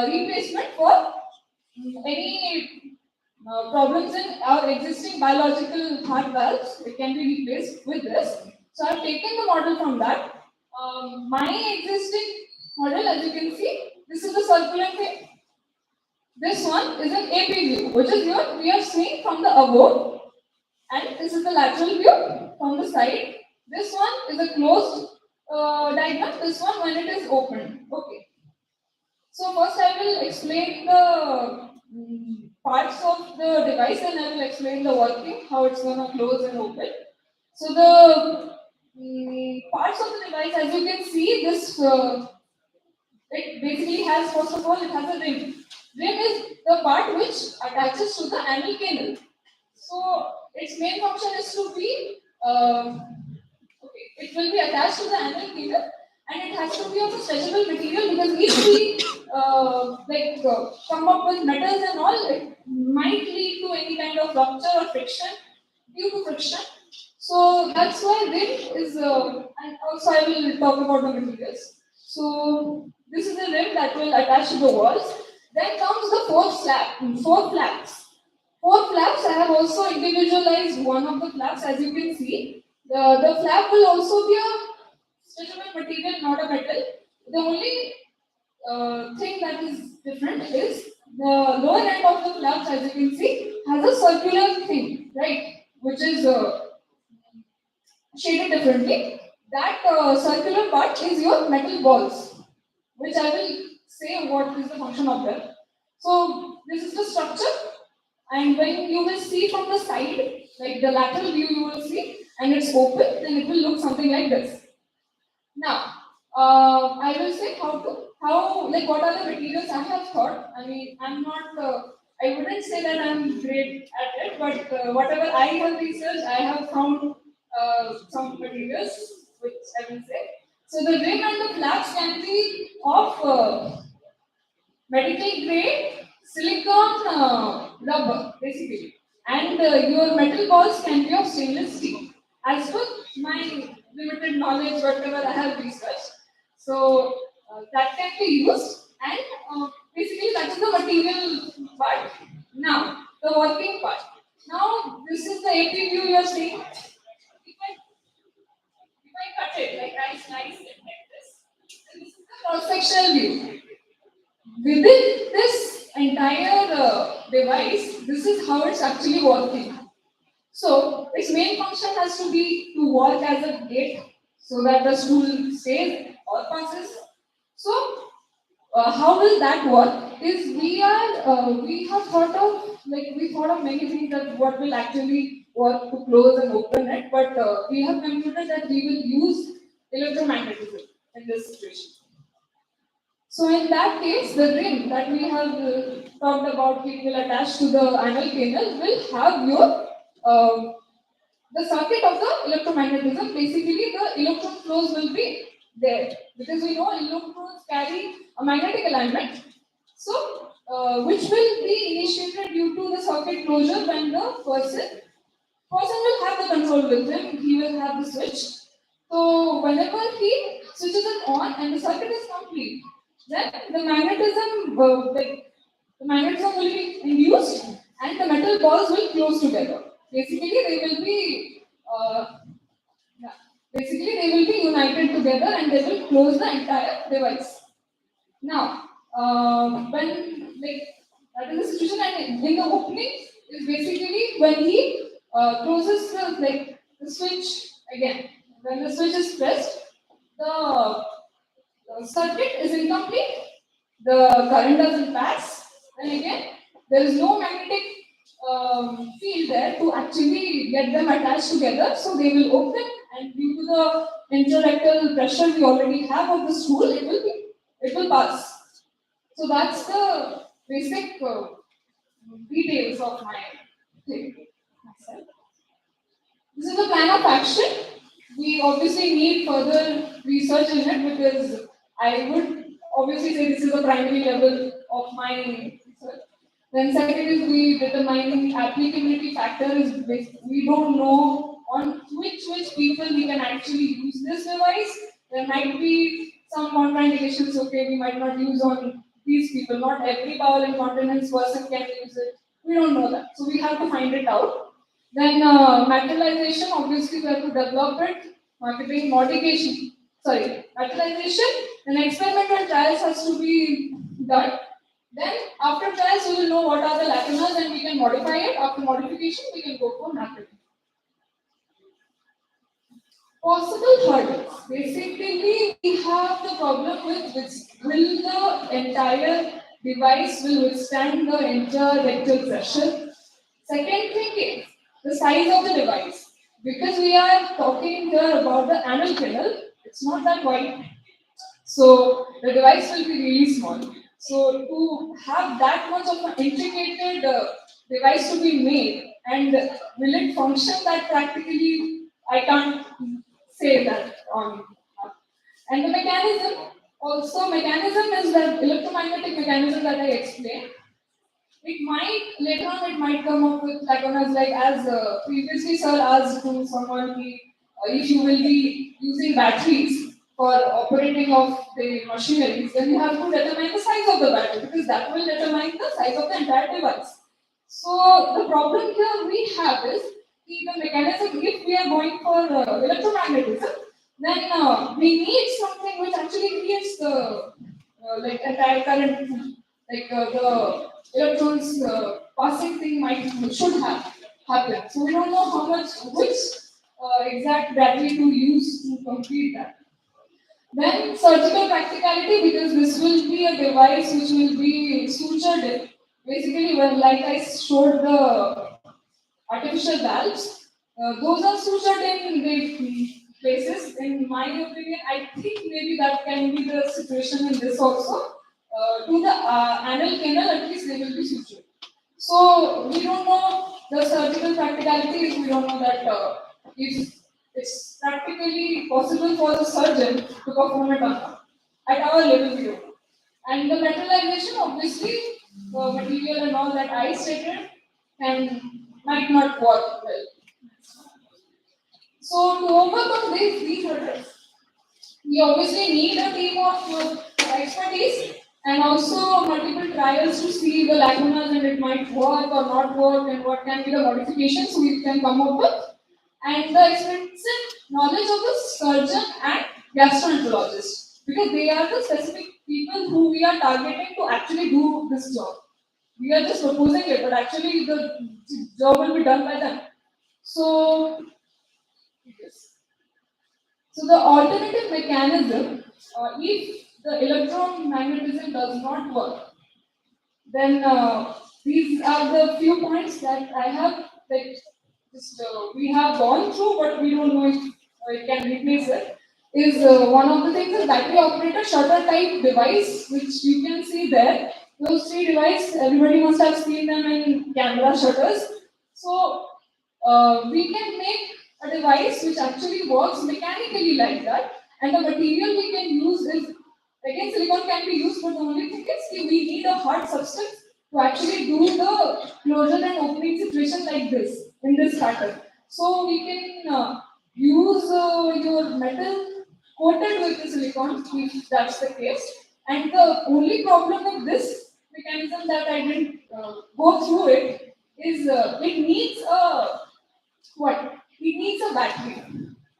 [SPEAKER 7] replacement for any problems in our existing biological heart valves. It can be replaced with this. So I've taken the model from that. My existing model, as you can see, this is the circular thing. This one is an AP view, which is what we are seeing from the above, and this is the lateral view from the side. This one is a closed diagram. This one when it is open. Okay. So first I will explain the parts of the device and I will explain the working, how it's going to close and open. So the parts of the device, as you can see, this it basically has, first of all, it has a rim. Rim is the part which attaches to the anal canal. So its main function is to be okay. It will be attached to the anal canal, and it has to be of a stretchable material because if we come up with metals and all, it might lead to any kind of rupture or friction due to friction. So that's why rim is, and also I will talk about the materials. So this is a rim that will attach to the walls. Then comes the 4 flaps. 4 flaps, I have also individualized one of the flaps, as you can see. The flap will also be a stretchable material, not a metal. The only thing that is different is the lower end of the flaps, as you can see, has a circular thing, right? Which is shaded differently. That circular part is your metal balls, which I will say what is the function of them. So this is the structure, and when you will see from the side, like the lateral view you will see, and it's open, then it will look something like this. Now, I will say like what are the materials I have thought. I mean, I'm not, I wouldn't say that I'm great at it, but whatever I have researched, I have found some materials which I will say. So the rim and the flaps can be of medical grade silicon rubber, basically. And your metal balls can be of stainless steel. As per my limited knowledge, whatever I have researched. So that can be used, and basically that is the material part. Now, the working part. Now, this is the AP view you are seeing. If I cut it, like I slice it like this, and this is the cross-sectional view. Within this entire device, this is how it's actually working. So its main function has to be to work as a gate so that the stool stays or passes. So how will that work? Is we have thought of we thought of many things that what will actually work to close and open it, but we have concluded that we will use electromagnetism in this situation. So in that case, the ring that we have talked about, which will attach to the anal canal, will have your uh, the circuit of the electromagnetism. Basically, the electron flows will be there because we know electrons carry a magnetic alignment. So, which will be initiated due to the circuit closure when the person will have the control with him. He will have the switch. So whenever he switches it on and the circuit is complete, then the magnetism will be induced and the metal balls will close together. Basically, they will be yeah, basically they will be united together and they will close the entire device. Now, when that is the situation, and in the opening is basically when he closes the switch again. When the switch is pressed, the circuit is incomplete. The current doesn't pass. Then again, there is no magnetic field there to actually get them attached together. So they will open, and due to the interrectal pressure we already have of the stool, it will pass. So that's the basic details of my thing. This is the plan of action. We obviously need further research in it because I would obviously say this is the primary level of my research. Then second is we determining applicability factor is we don't know on which people we can actually use this device. There might be some contraindications, okay, we might not use on these people. Not every bowel incontinence person can use it. We don't know that. So we have to find it out. Then materialization, obviously we have to develop it, marketing, modification, materialization, then experimental trials has to be done. Then after trials we will know what are the lacunas and we can modify it. After modification we can go for marketing. Possible hurdles. Basically we have the problem with which will the entire device will withstand the interrectal pressure. Second thing is the size of the device. Because we are talking here about the anal canal, it's not that wide. So the device will be really small. So to have that much of an integrated device to be made, and will it function that practically, I can't say that on. And the mechanism is that electromagnetic mechanism that I explained. It might later on it might come up with lacunas like as previously sir asked to someone if you will be using batteries for operating of the machineries, then you have to determine the size of the battery because that will determine the size of the entire device. So the problem here we have is the mechanism. If we are going for electromagnetism, then we need something which actually creates the entire current, the electrons passing thing should have happened. So we don't know how much which exact battery to use to complete that. Then surgical practicality, because this will be a device which will be sutured in. Basically, when like I showed the artificial valves, those are sutured in.
[SPEAKER 10] places, in my opinion, I think maybe that can be the situation in this also. To the anal canal, at least they will be sutured. So we don't know the surgical practicalities. We don't know that if it's practically possible for the surgeon to perform it or not. At our level, we don't know. And the metallization, obviously, material and all that I stated, can might not work well. So to overcome these hurdles, we obviously need a team of expertise and also multiple trials to see the lacunas and it might work or not work and what can be the modifications we can come up with. And the extensive knowledge of the surgeon and gastroenterologist because they are the specific people who we are targeting to actually do this job. We are just proposing it, but actually the job will be done by them. So, yes. So the alternative mechanism, if the electromagnetism does not work, then these are the few points that I have we have gone through, but we don't know if it can replace it. Is one of the things is battery operated shutter type device, which you can see there. Those three devices, everybody must have seen them in camera shutters. So we can make a device which actually works mechanically like that, and the material we can use is again silicon can be used, but the only thing is we need a hard substance to actually do the closure and opening situation like this in this pattern. So we can use your metal coated with the silicon if that's the case. And the only problem with this mechanism that I didn't go through is it needs a what? It needs a battery.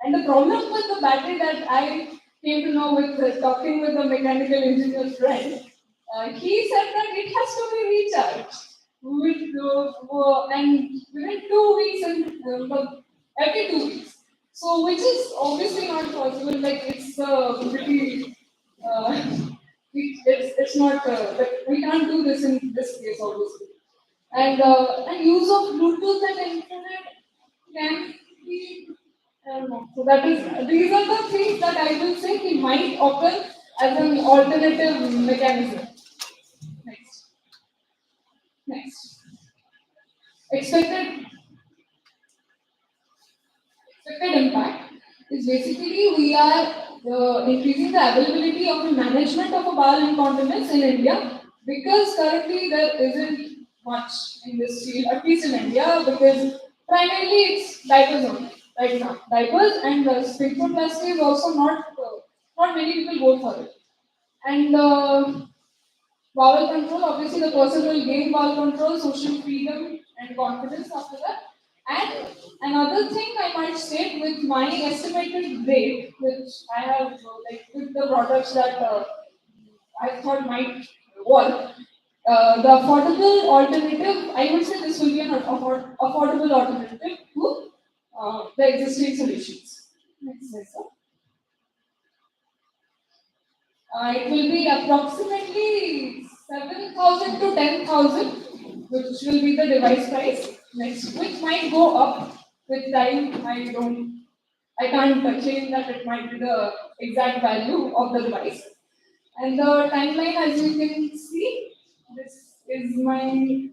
[SPEAKER 10] And the problem with the battery that I came to know with talking with a mechanical engineer friend, he said that it has to be recharged and within 2 weeks and every 2 weeks. So which is obviously not possible. Like it's pretty. Uh, it's not. Like we can't do this in this case, obviously. And use of Bluetooth and internet can be, I don't know. So that is these are the things that I will say it might occur as an alternative mechanism. Next. Next. Expected expected impact is basically we are increasing the availability of the management of a bowel incontinence in India because currently there isn't much in this field, at least in India, because primarily it's diapers only right now. Diapers and sphincteroplasty is also not many people go for it. And bowel control, obviously the person will gain bowel control, social freedom and confidence after that. And another thing I might state with my estimated rate, which I have like with the products that I thought might work, the affordable alternative, I would say this will be an affordable alternative to the existing solutions. Next slide, sir. It will be approximately 7,000 to 10,000, which will be the device price. Next, which might go up with time. I can't change that. It might be the exact value of the device. And the timeline, as you can see, this is my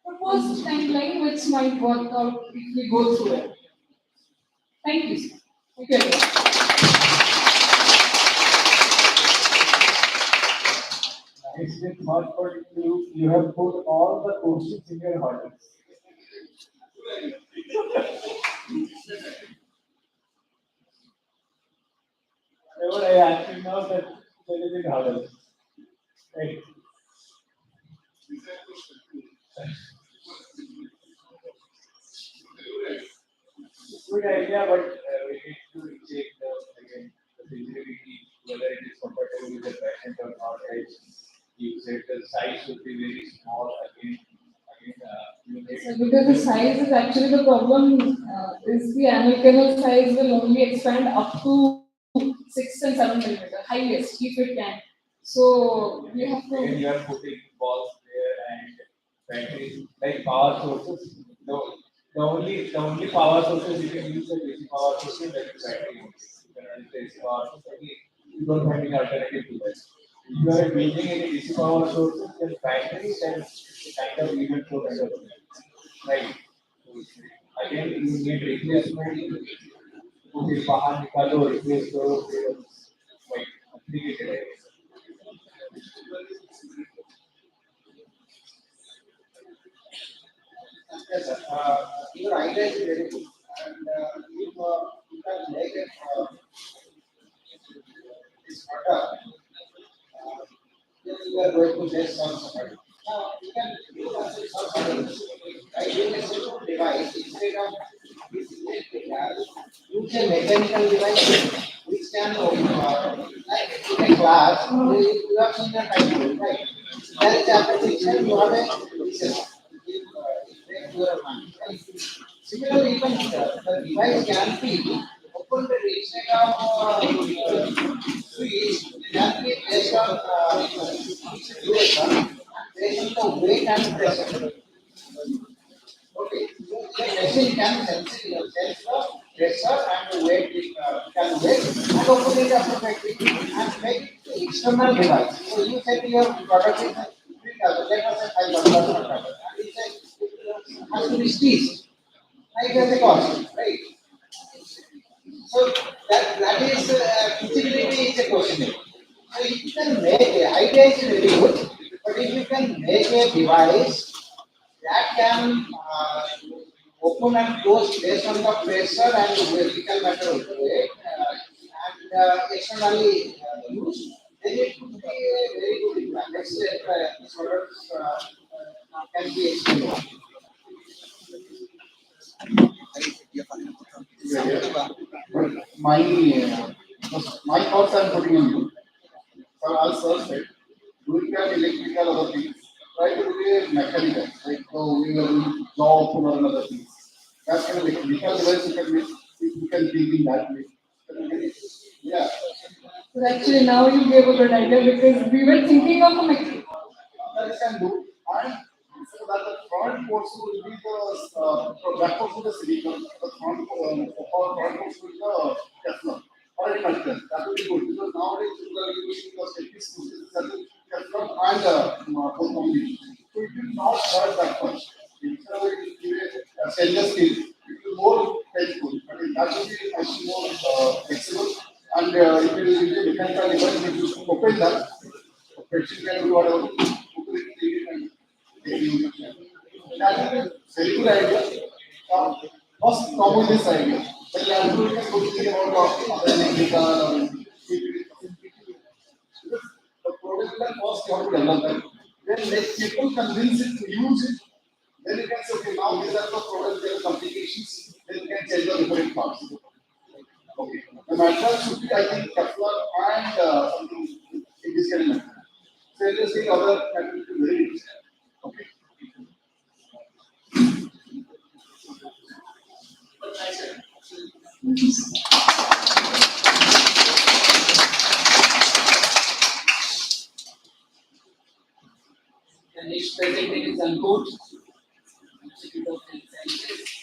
[SPEAKER 10] proposed timeline, which might work out if we go through it. Thank you, sir. Thank you again.
[SPEAKER 4] Nicely thought, but you have put all the questions in your hurdles. Whenever I ask you now that there is a hurdle. Right. Good idea, but we need to check again the feasibility, whether it is compatible with the patient or not. As you said, the size should be very small. You need
[SPEAKER 10] So because the size is actually the problem, is the anal canal size will only expand up to 6 and 7 millimeter, highest if it can. So you have
[SPEAKER 4] when
[SPEAKER 10] to.
[SPEAKER 4] you are putting balls there and batteries like power sources, no, the only power sources you can use are basic power sources like battery. You can run basic power sources. Again, you don't have any alternative to that. If you are building any DC power sources, then battery, then it's a kind of even flow kind of thing. Right. Again, you need replacement. Okay, बाहर निकालो, replace करो, फिर like complicated है.
[SPEAKER 6] Yes, sir. Your idea is very good. And if you can make it this product, then you are going to get some support. Now, you can do also some solutions. By using a simple device, instead of this electric car, use a mechanical device which can, like in a class, you have seen a time, right? There is application, you have a research. Your mind, right? Similarly, even the device can be open the Instagram switch can be based on each duration based on the weight and pressure. Okay, so the machine can sense the pressure and weight can weight and open it appropriately and make it external device. So you said your product is 3,000, let us say 5,000 product, and you say it has to be stitched. Right, as a cost, right? So that is feasibility is a question. So if you can make a idea is very good, but if you can make a device that can open and close based on the pressure and vertical matter of weight and externally used, then it could be a very good impact. Next step, this products can be extended.
[SPEAKER 3] But my thoughts I'm putting on you. So I'll search it. Doing that electrical other things. Try to do a mechanical, like we will job or another things. That kind of mechanical device you can make. You can think in that way. Yeah.
[SPEAKER 10] So actually, now you gave a good idea because we were thinking of a
[SPEAKER 3] That you can do. And so that the front ports will be the back ports will be the silicon. The front ports will be the Teflon or any material. That will be good because nowadays people are using the safety screws that will Teflon and both combination. So it will not hurt that much. Instead of it will be a stainless steel, it will be more helpful. I mean that will be much more flexible and it will be a mechanical device which you open that. Patient can do whatever, open it, clean it, and they use it. That is a very good idea. First, come with this idea. Then you have to think about other electrical or because the product will cost you have to develop that. Then let people convince it to use it. Then you can say, okay, now these are the products, there are complications. Then you can change the different parts. Okay. The material should be, I think, Teflon and something in this kind of material. So you see other material is very interesting. Okay.
[SPEAKER 5] The next presenter is Ankur, Institute of Health Sciences.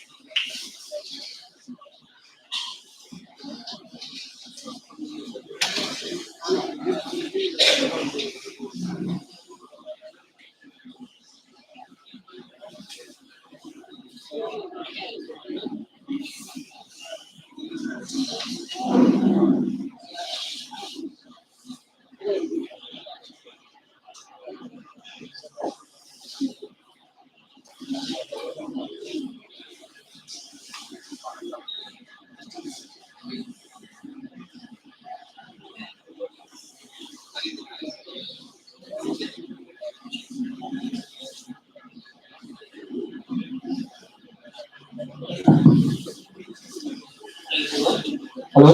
[SPEAKER 11] Hello.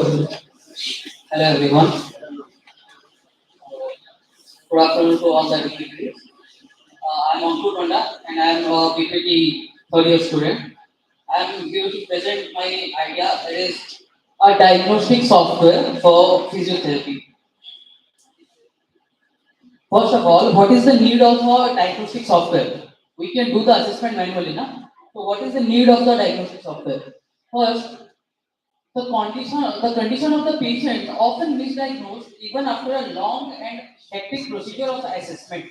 [SPEAKER 11] Hello everyone. Good afternoon to all the dignitaries. I'm Ankur Panda and I'm a BPT third year student. I'm here to present my idea. It is a diagnostic software for physiotherapy. First of all, what is the need of a diagnostic software? We can do the assessment manually, na? So what is the need of the diagnostic software? First, the condition of the patient often misdiagnosed even after a long and hectic procedure of assessment.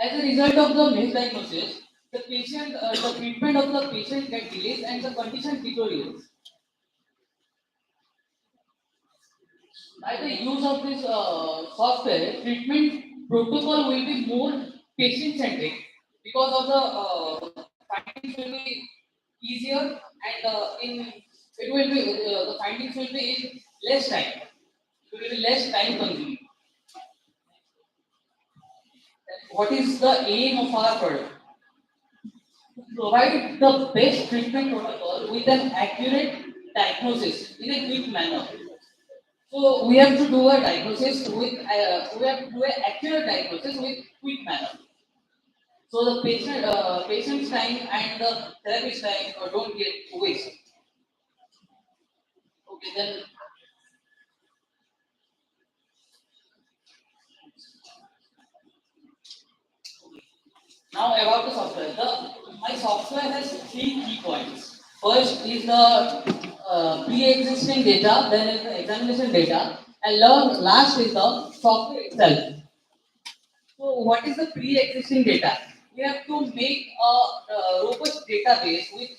[SPEAKER 11] As a result of the misdiagnosis, the treatment of the patient gets delayed and the condition deteriorates. By the use of this software, treatment protocol will be more patient-centric because of the findings will be easier and in it will be the findings will be in less time. It will be less time consuming. What is the aim of our product? To provide the best treatment protocol with an accurate diagnosis in a quick manner. So we have to do a diagnosis with we have to do an accurate diagnosis with quick manner. So the patient's time and the therapist's time don't get wasted. Okay, then now about the software. My software has three key points. First is the pre-existing data, then is the examination data, and last is the software itself. So what is the pre-existing data? We have to make a robust database with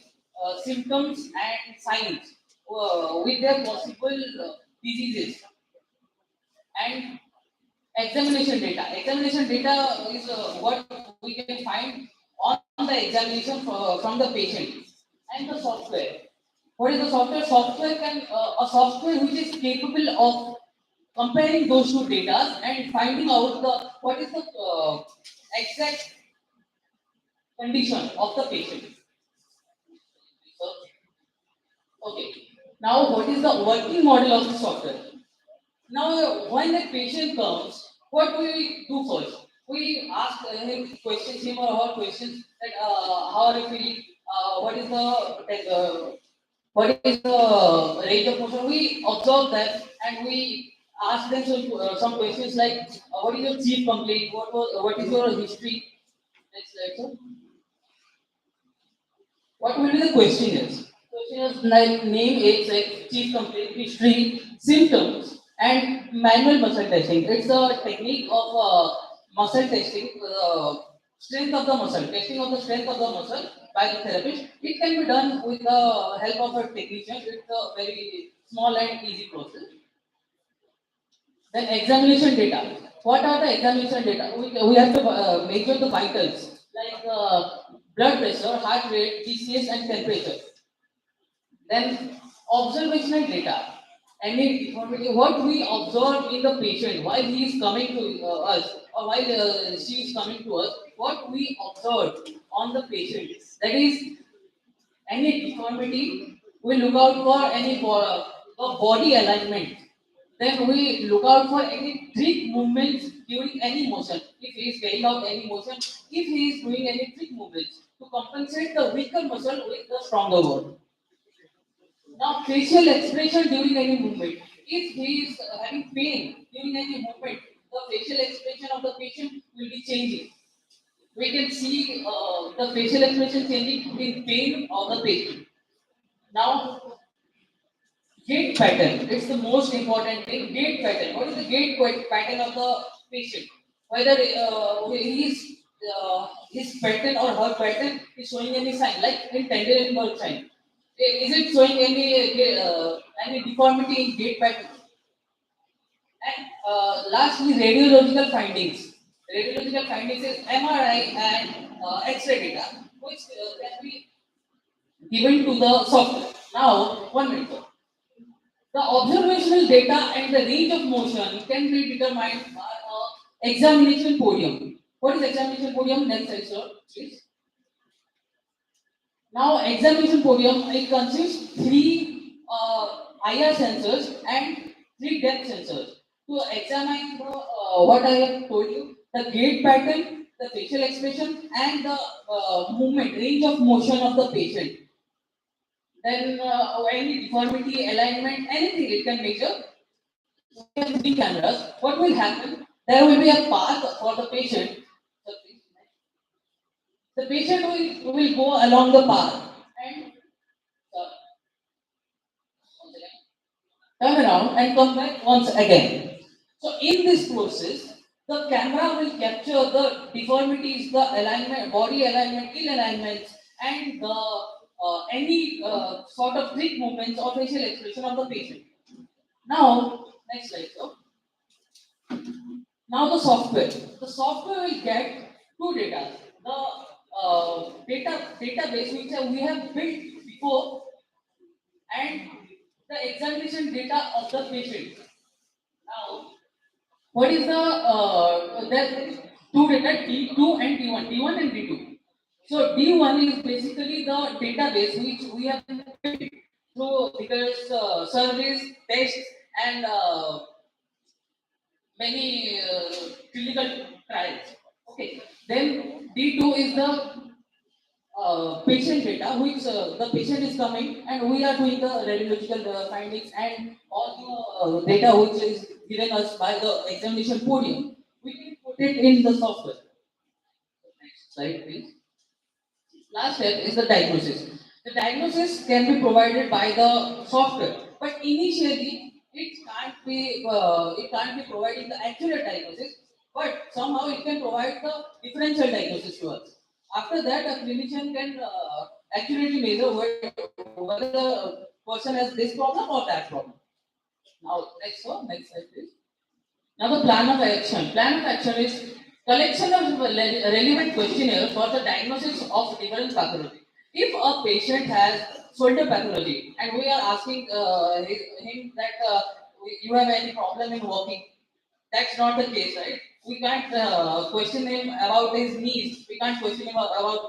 [SPEAKER 11] symptoms and signs with their possible diseases and examination data. Examination data is what we can find on the examination from the patient and the software. What is the software? Software can a software which is capable of comparing those two data and finding out the what is the exact condition of the patient. So, okay. Now, what is the working model of the software? Now, when a patient comes, what do we do first? We ask him questions, him or her questions that how are you feeling? What is the range of motion? We observe that and we ask them some questions like what is your chief complaint? What is your history? Next slide, sir. What will be the questionnaires? Questionnaires like name, age, sex, chief complaint, history, symptoms, and manual muscle testing. It's a technique of muscle testing, strength of the muscle, testing of the strength of the muscle by the therapist. It can be done with the help of a technician. It's a very small and easy process. Then examination data. What are the examination data? We have to measure the vitals like blood pressure, heart rate, GCS, and temperature. Then observational data. Any deformity, what we observe in the patient while he is coming to us or while she is coming to us, what we observe on the patient. That is any deformity, we look out for any body alignment. Then we look out for any trick movements during any motion. If he is carrying out any motion, if he is doing any trick movements to compensate the weaker muscle with the stronger one. Now, facial expression during any movement. If he is having pain during any movement, the facial expression of the patient will be changing. We can see the facial expression changing in pain of the patient. Now, gait pattern. It's the most important thing. Gait pattern. What is the pattern of the patient? Whether his pattern or her pattern is showing any sign, like in tendon sign. Is it showing any deformity in gait pattern? And lastly, radiological findings. Radiological findings is MRI and X-ray data, which can be given to the software. Now, 1 minute. The observational data and the range of motion can be determined by examination podium. What is examination podium? Next slide, sir, please. Now, examination podium, it consists three IR sensors and three depth sensors to examine what I have told you, the gait pattern, the facial expression, and the movement, range of motion of the patient. Then any deformity, alignment, anything it can measure. We have three cameras. What will happen? There will be a path for the patient. The patient will go along the path and uh, once again, turn around and come back once again. So in this process, the camera will capture the deformities, the alignment, body alignment, ill alignments, and the any sort of trick movements or facial expression of the patient. Now, next slide, sir. Now the software. The software will get two data. The database which we have built before and the examination data of the patient. Now, what is the there is two data D2 and D1, D1 and D2. So D1 is basically the database which we have built through because surveys, tests, and many clinical trials. Okay. Then D2 is the patient data, which the patient is coming, and we are doing the radiological findings and all the data which is given us by the examination podium. We can put it in the software. Next slide, please. Last step is the diagnosis. The diagnosis can be provided by the software, but initially it can't be providing the accurate diagnosis, but somehow it can provide the differential diagnosis to us. After that, a clinician can accurately measure whether the person has this problem or that problem. Now, next slide, please. Now the plan of action. Plan of action is collection of relevant questionnaires for the diagnosis of different pathology. If a patient has shoulder pathology and we are asking him that you have any problem in walking, that's not the case, right? We can't question him about his knees. We can't question him about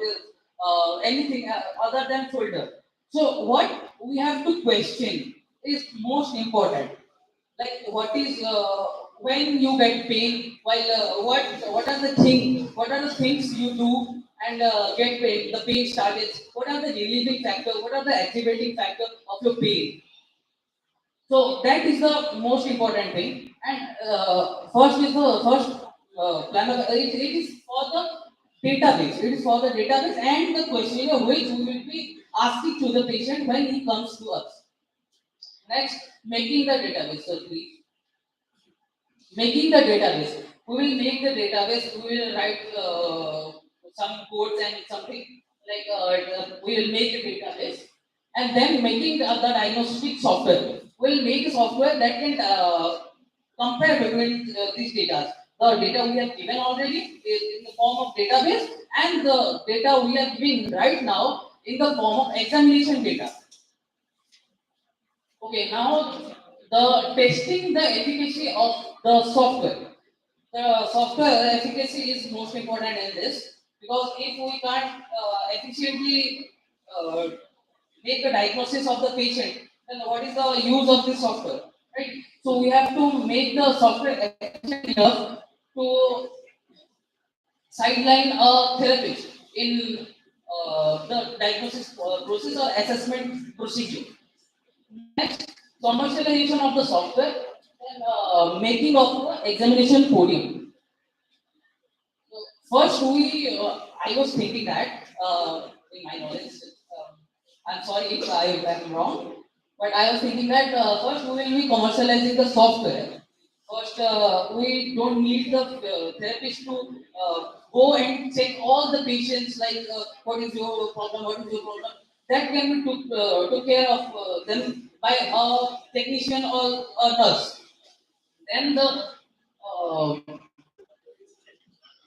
[SPEAKER 11] anything other than shoulder. So what we have to question is most important, like what is when you get pain, while what are the things you do and get pain, the pain starts, what are the relieving factors, what are the activating factors of your pain. So that is the most important thing. And first plan of it is for the database. It is for the database and the questionnaire which we will be asking to the patient when he comes to us. Next, making the database. So please. Making the database. We will make the database. We will write some codes and something like we will make a database, and then making the diagnostic software. We will make a software that can compare between these data. The data we have given already is in the form of database, and the data we are giving right now in the form of examination data. Okay, now the testing the efficacy of the software. The software efficacy is most important in this because if we can't efficiently uh, make a diagnosis of the patient, then what is the use of this software, right? So we have to make the software efficient enough to sideline a therapist in the diagnosis process or assessment procedure. Next, commercialization of the software and making of the examination podium. First, I was thinking that, in my knowledge, I'm sorry if I am wrong, but I was thinking that first we will be commercializing the software. First, we don't need the therapist to go and check all the patients, like what is your problem, what is your problem. That can be took care of them by a technician or a nurse. Then the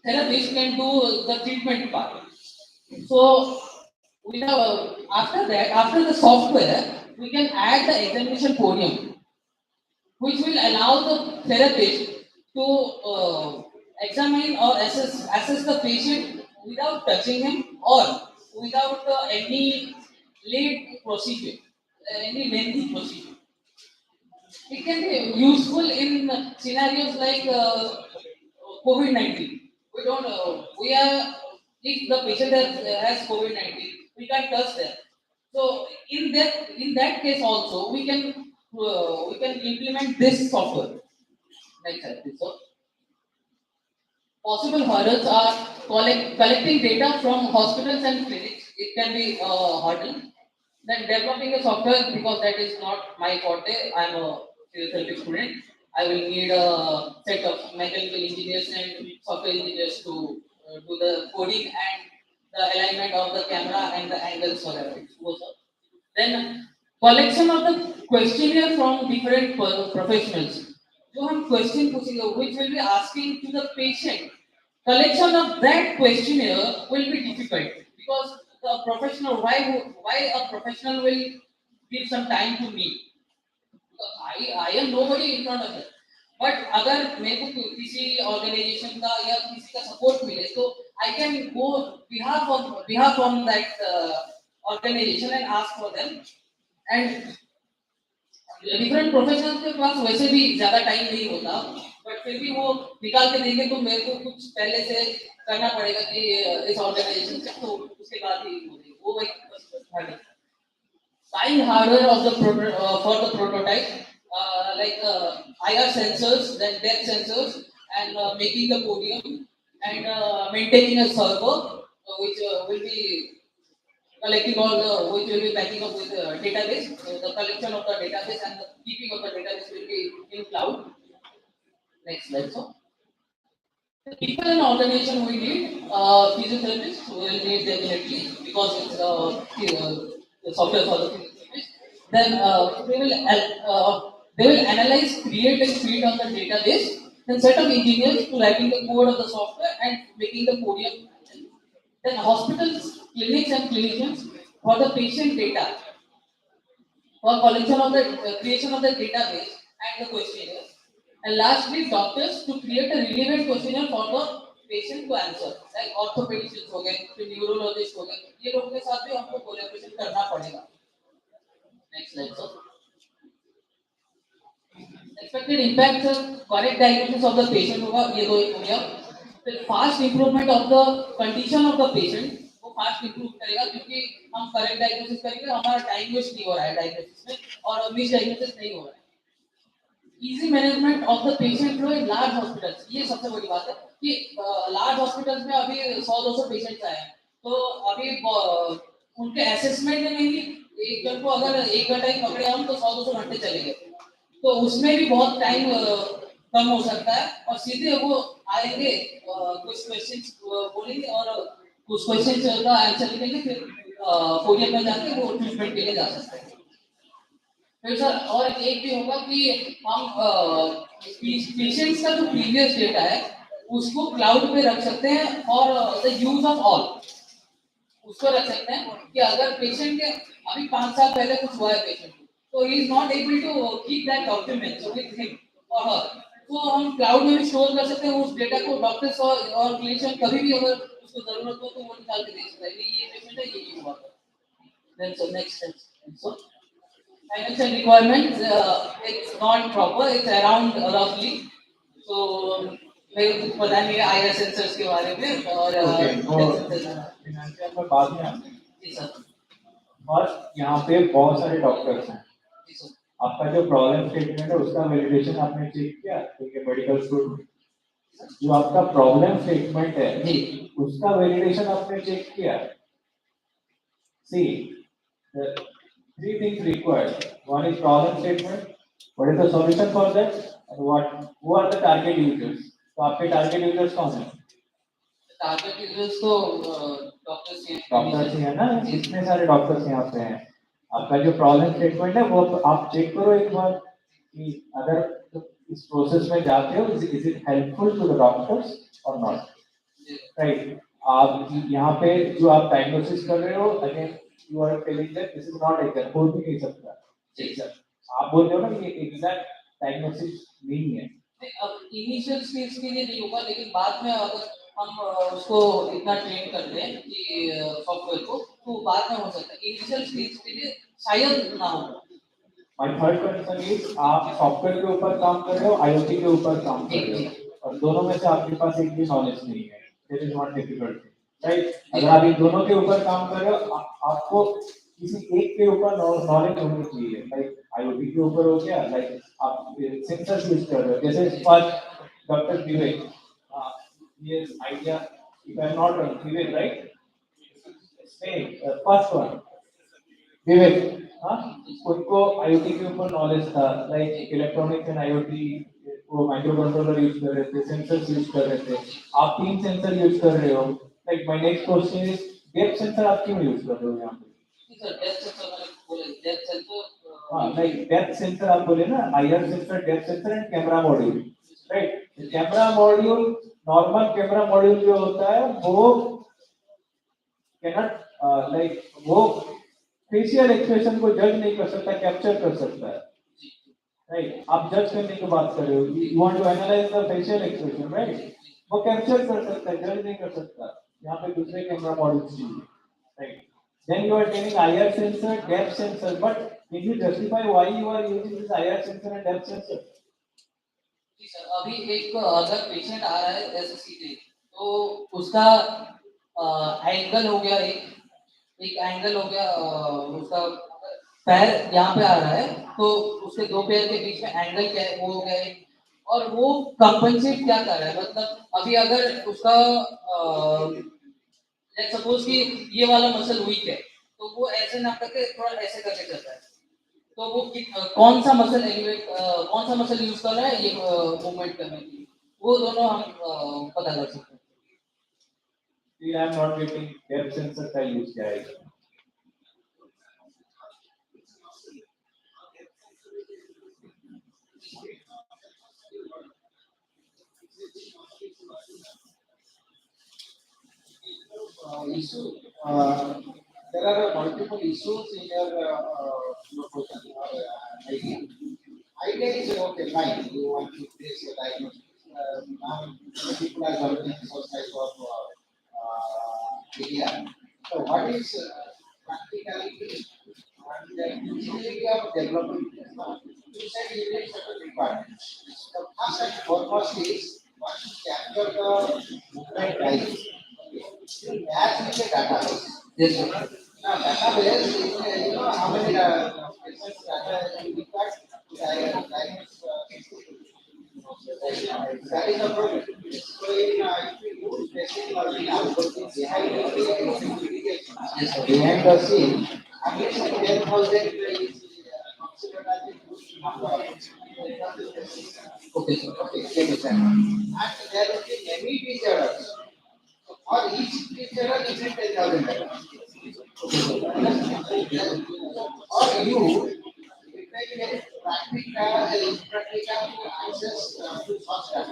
[SPEAKER 11] therapist can do the treatment part. So after that, after the software, we can add the examination podium, which will allow the therapist to examine or assess the patient without touching him or without any lengthy procedure. It can be useful in scenarios like COVID-19. We don't know. We are if the patient has COVID-19, we can touch them. So in that case also we can implement this software. Next slide, please. So Possible hurdles are collecting data from hospitals and clinics. It can be a hurdle. Then developing a software, because that is not my forte. I'm a physiotherapy student. I will need a set of mechanical engineers and software engineers to do the coding and the alignment of the camera and the angles for it. Then collection of the questionnaire from different professionals. जो हम question पूछेंगे, which will be asking to the patient. Collection of that questionnaire will be difficult because the professional, why a professional will give some time to me? I am nobody in front of it. But अगर मेरे को किसी organization का या किसी का support मिले, तो I can go behalf on that organization and ask for them. And different professionals के पास वैसे भी ज्यादा टाइम नहीं होता, बट फिर भी वो निकाल के देंगे तो मेरे को कुछ पहले से करना पड़ेगा कि इस ऑर्गेनाइजेशन से, तो उसके बाद ही वो वही buying hardware of the for the prototype, like IR sensors, then depth sensors, and making the podium and maintaining a server, which will be collecting all the, which will be backing up with the database. The collection of the database and the keeping of the database will be in cloud. Next slide, so. The people in organization we need physiotherapists. We will need definitely because it's the software for the physiotherapist. Then they will analyze, create, and feed on the database. Then set up engineers to writing the code of the software and making the podium. Then hospitals, clinics, and clinicians for the patient data, for collection of the creation of the database and the questionnaire. And lastly, doctors to create a relevant questionnaire for the patient to answer. Like orthopedicians हो गए, फिर neurologist हो गए, ये लोग के साथ भी हमको collaboration करना पड़ेगा. Next slide, sir. Expected impact, correct diagnosis of the patient होगा, ये दो हो गया. फिर fast improvement of the condition of the patient, वो fast improve करेगा क्योंकि हम correct diagnosis करेंगे, हमारा time waste नहीं हो रहा है diagnosis में और misdiagnosis नहीं हो रहा है. Easy management of the patient flow in large hospitals, ये सबसे बड़ी बात है कि large hospitals में अभी 100-200 patients आए हैं, तो अभी उनके assessment में नहीं, एक जन को अगर 1 घंटा ही पकड़े हम तो 100-200 घंटे चलेंगे, तो उसमें भी बहुत टाइम कम हो सकता है और सीधे वो आएंगे, कुछ क्वेश्चंस बोलेंगे और कुछ क्वेश्चंस का आंसर लिखेंगे, फिर पोडियम में जाके वो ट्रीटमेंट के लिए जा सकते हैं. फिर सर और एक भी होगा कि हम पेशेंट्स का जो प्रीवियस डेटा है उसको क्लाउड पे रख सकते हैं और द यूज ऑफ ऑल उसको रख सकते हैं कि अगर पेशेंट के अभी 5 साल पहले कुछ हुआ है पेशेंट को, तो he is not able to keep that document with him और हर, तो हम क्लाउड में भी स्टोर कर सकते हैं उस डेटा को. डॉक्टर्स और क्लिनिशियन कभी भी अगर उसको जरूरत हो तो वो निकाल के दे सकता है कि ये पेशेंट है, ये हुआ था. Then so next so financial requirements, it's not proper, it's around roughly. So, मेरे को पता नहीं है IR sensors के बारे में और
[SPEAKER 4] financial में बाद में आते हैं.
[SPEAKER 11] जी सर.
[SPEAKER 4] और यहाँ पे बहुत सारे डॉक्टर्स हैं.
[SPEAKER 11] जी सर.
[SPEAKER 4] आपका जो प्रॉब्लम स्टेटमेंट है उसका वैलिडेशन आपने चेक किया क्योंकि मेडिकल स्टूडेंट जो आपका प्रॉब्लम स्टेटमेंट है
[SPEAKER 11] जी
[SPEAKER 4] उसका वैलिडेशन आपने चेक किया. सी three things required. One is problem statement. What is the solution for that? And who are the target users? तो आपके target users कौन हैं?
[SPEAKER 11] Target users तो डॉक्टर्स हैं.
[SPEAKER 4] डॉक्टर्स ही है ना, इतने सारे डॉक्टर्स यहाँ पे हैं. आपका जो प्रॉब्लम स्टेटमेंट है वो आप चेक करो एक बार कि अगर इस प्रोसेस में जाते हो is it helpful to the doctors और नॉट, राइट. आप यहाँ पे जो आप डायग्नोसिस कर रहे हो again you are telling that this is not exact, बोल भी नहीं सकता. ठीक सर, आप बोल रहे हो ना ये एग्जैक्ट डायग्नोसिस नहीं है.
[SPEAKER 11] अब इनिशियल स्टेज के लिए नहीं होगा, लेकिन बाद में अगर हम उसको इतना ट्रेन कर दें कि सॉफ्टवेयर को, तो बाद में हो सकता है. इनिशियल स्टेज के लिए शायद ना हो.
[SPEAKER 4] माय थर्ड कंसर्न इज आप सॉफ्टवेयर के ऊपर काम कर रहे हो, आईओटी के ऊपर काम कर रहे हो और दोनों में से आपके पास एक भी नॉलेज नहीं है. This is not difficult, right. अगर आप इन दोनों के ऊपर काम कर रहे हो आपको किसी एक के ऊपर नॉलेज होनी चाहिए. लाइक आईओटी के ऊपर हो गया, लाइक आप सेंसर यूज कर रहे हो जैसे first doctor Vivek Yes, idea. If I'm not wrong, Vivek, right? Say, first one. विवेक हाँ उनको IoT के ऊपर नॉलेज था लाइक इलेक्ट्रॉनिक्स एंड IoT वो माइक्रो कंट्रोलर यूज कर रहे थे सेंसर्स यूज कर रहे थे आप 3 सेंसर यूज कर रहे हो like my next question is depth sensor आप क्यों यूज कर रहे हो यहाँ पे
[SPEAKER 11] सर डेप्थ सेंसर मैंने बोले डेप्थ सेंसर
[SPEAKER 4] हाँ लाइक डेप्थ सेंसर आप बोले ना IR sensor depth sensor and camera module right camera module normal camera module जो होता है वो cannot लाइक वो फेशियल एक्सप्रेशन को जज नहीं कर सकता कैप्चर कर सकता है राइट आप जज करने की बात कर रहे हो you want to analyse the facial expression right वो कैप्चर कर सकता है जज नहीं कर सकता यहाँ पे दूसरे कैमरा मॉड्यूल्स चाहिए right then you are telling IR sensor depth sensor but can you justify why you are using this IR sensor and depth sensor
[SPEAKER 11] जी सर अभी एक अगर पेशेंट आ रहा है एसएससी के तो उसका एंगल हो गया एक एंगल हो गया उसका पैर यहाँ पे आ रहा है तो उसके दो पैर के बीच में एंगल क्या है वो हो गया है और वो कंपनसेट क्या कर रहा है मतलब अभी अगर उसका लेट्स सपोज कि ये वाला मसल वीक है तो वो ऐसे ना करके थोड़ा ऐसे करके चलता है तो वो कौन सा मसल एलिवेट कौन सा मसल यूज कर रहा है ये मूवमेंट करने के लिए वो दोनों हम पता कर सकते हैं
[SPEAKER 4] see I am not getting depth sensor का यूज क्या है
[SPEAKER 6] issue, there are multiple issues in your question or idea. Idea is okay, fine. You want to place a diagnosis. Now, people are developing such type of idea. So, what is practicality and the utility of developing this? You said you need certain requirements. The first and foremost is once you capture the movement time. You match with the database.
[SPEAKER 11] yes sir
[SPEAKER 6] Now, database is, how many patients data you require to diagnose that is the problem. So, if you use machine learning algorithms behind the scene, at least 10,000 is considered as a good number.
[SPEAKER 11] okay sir
[SPEAKER 6] Okay, 10%. And there will be many features. Or each feature is 10,000 or you, if I get practical to access to first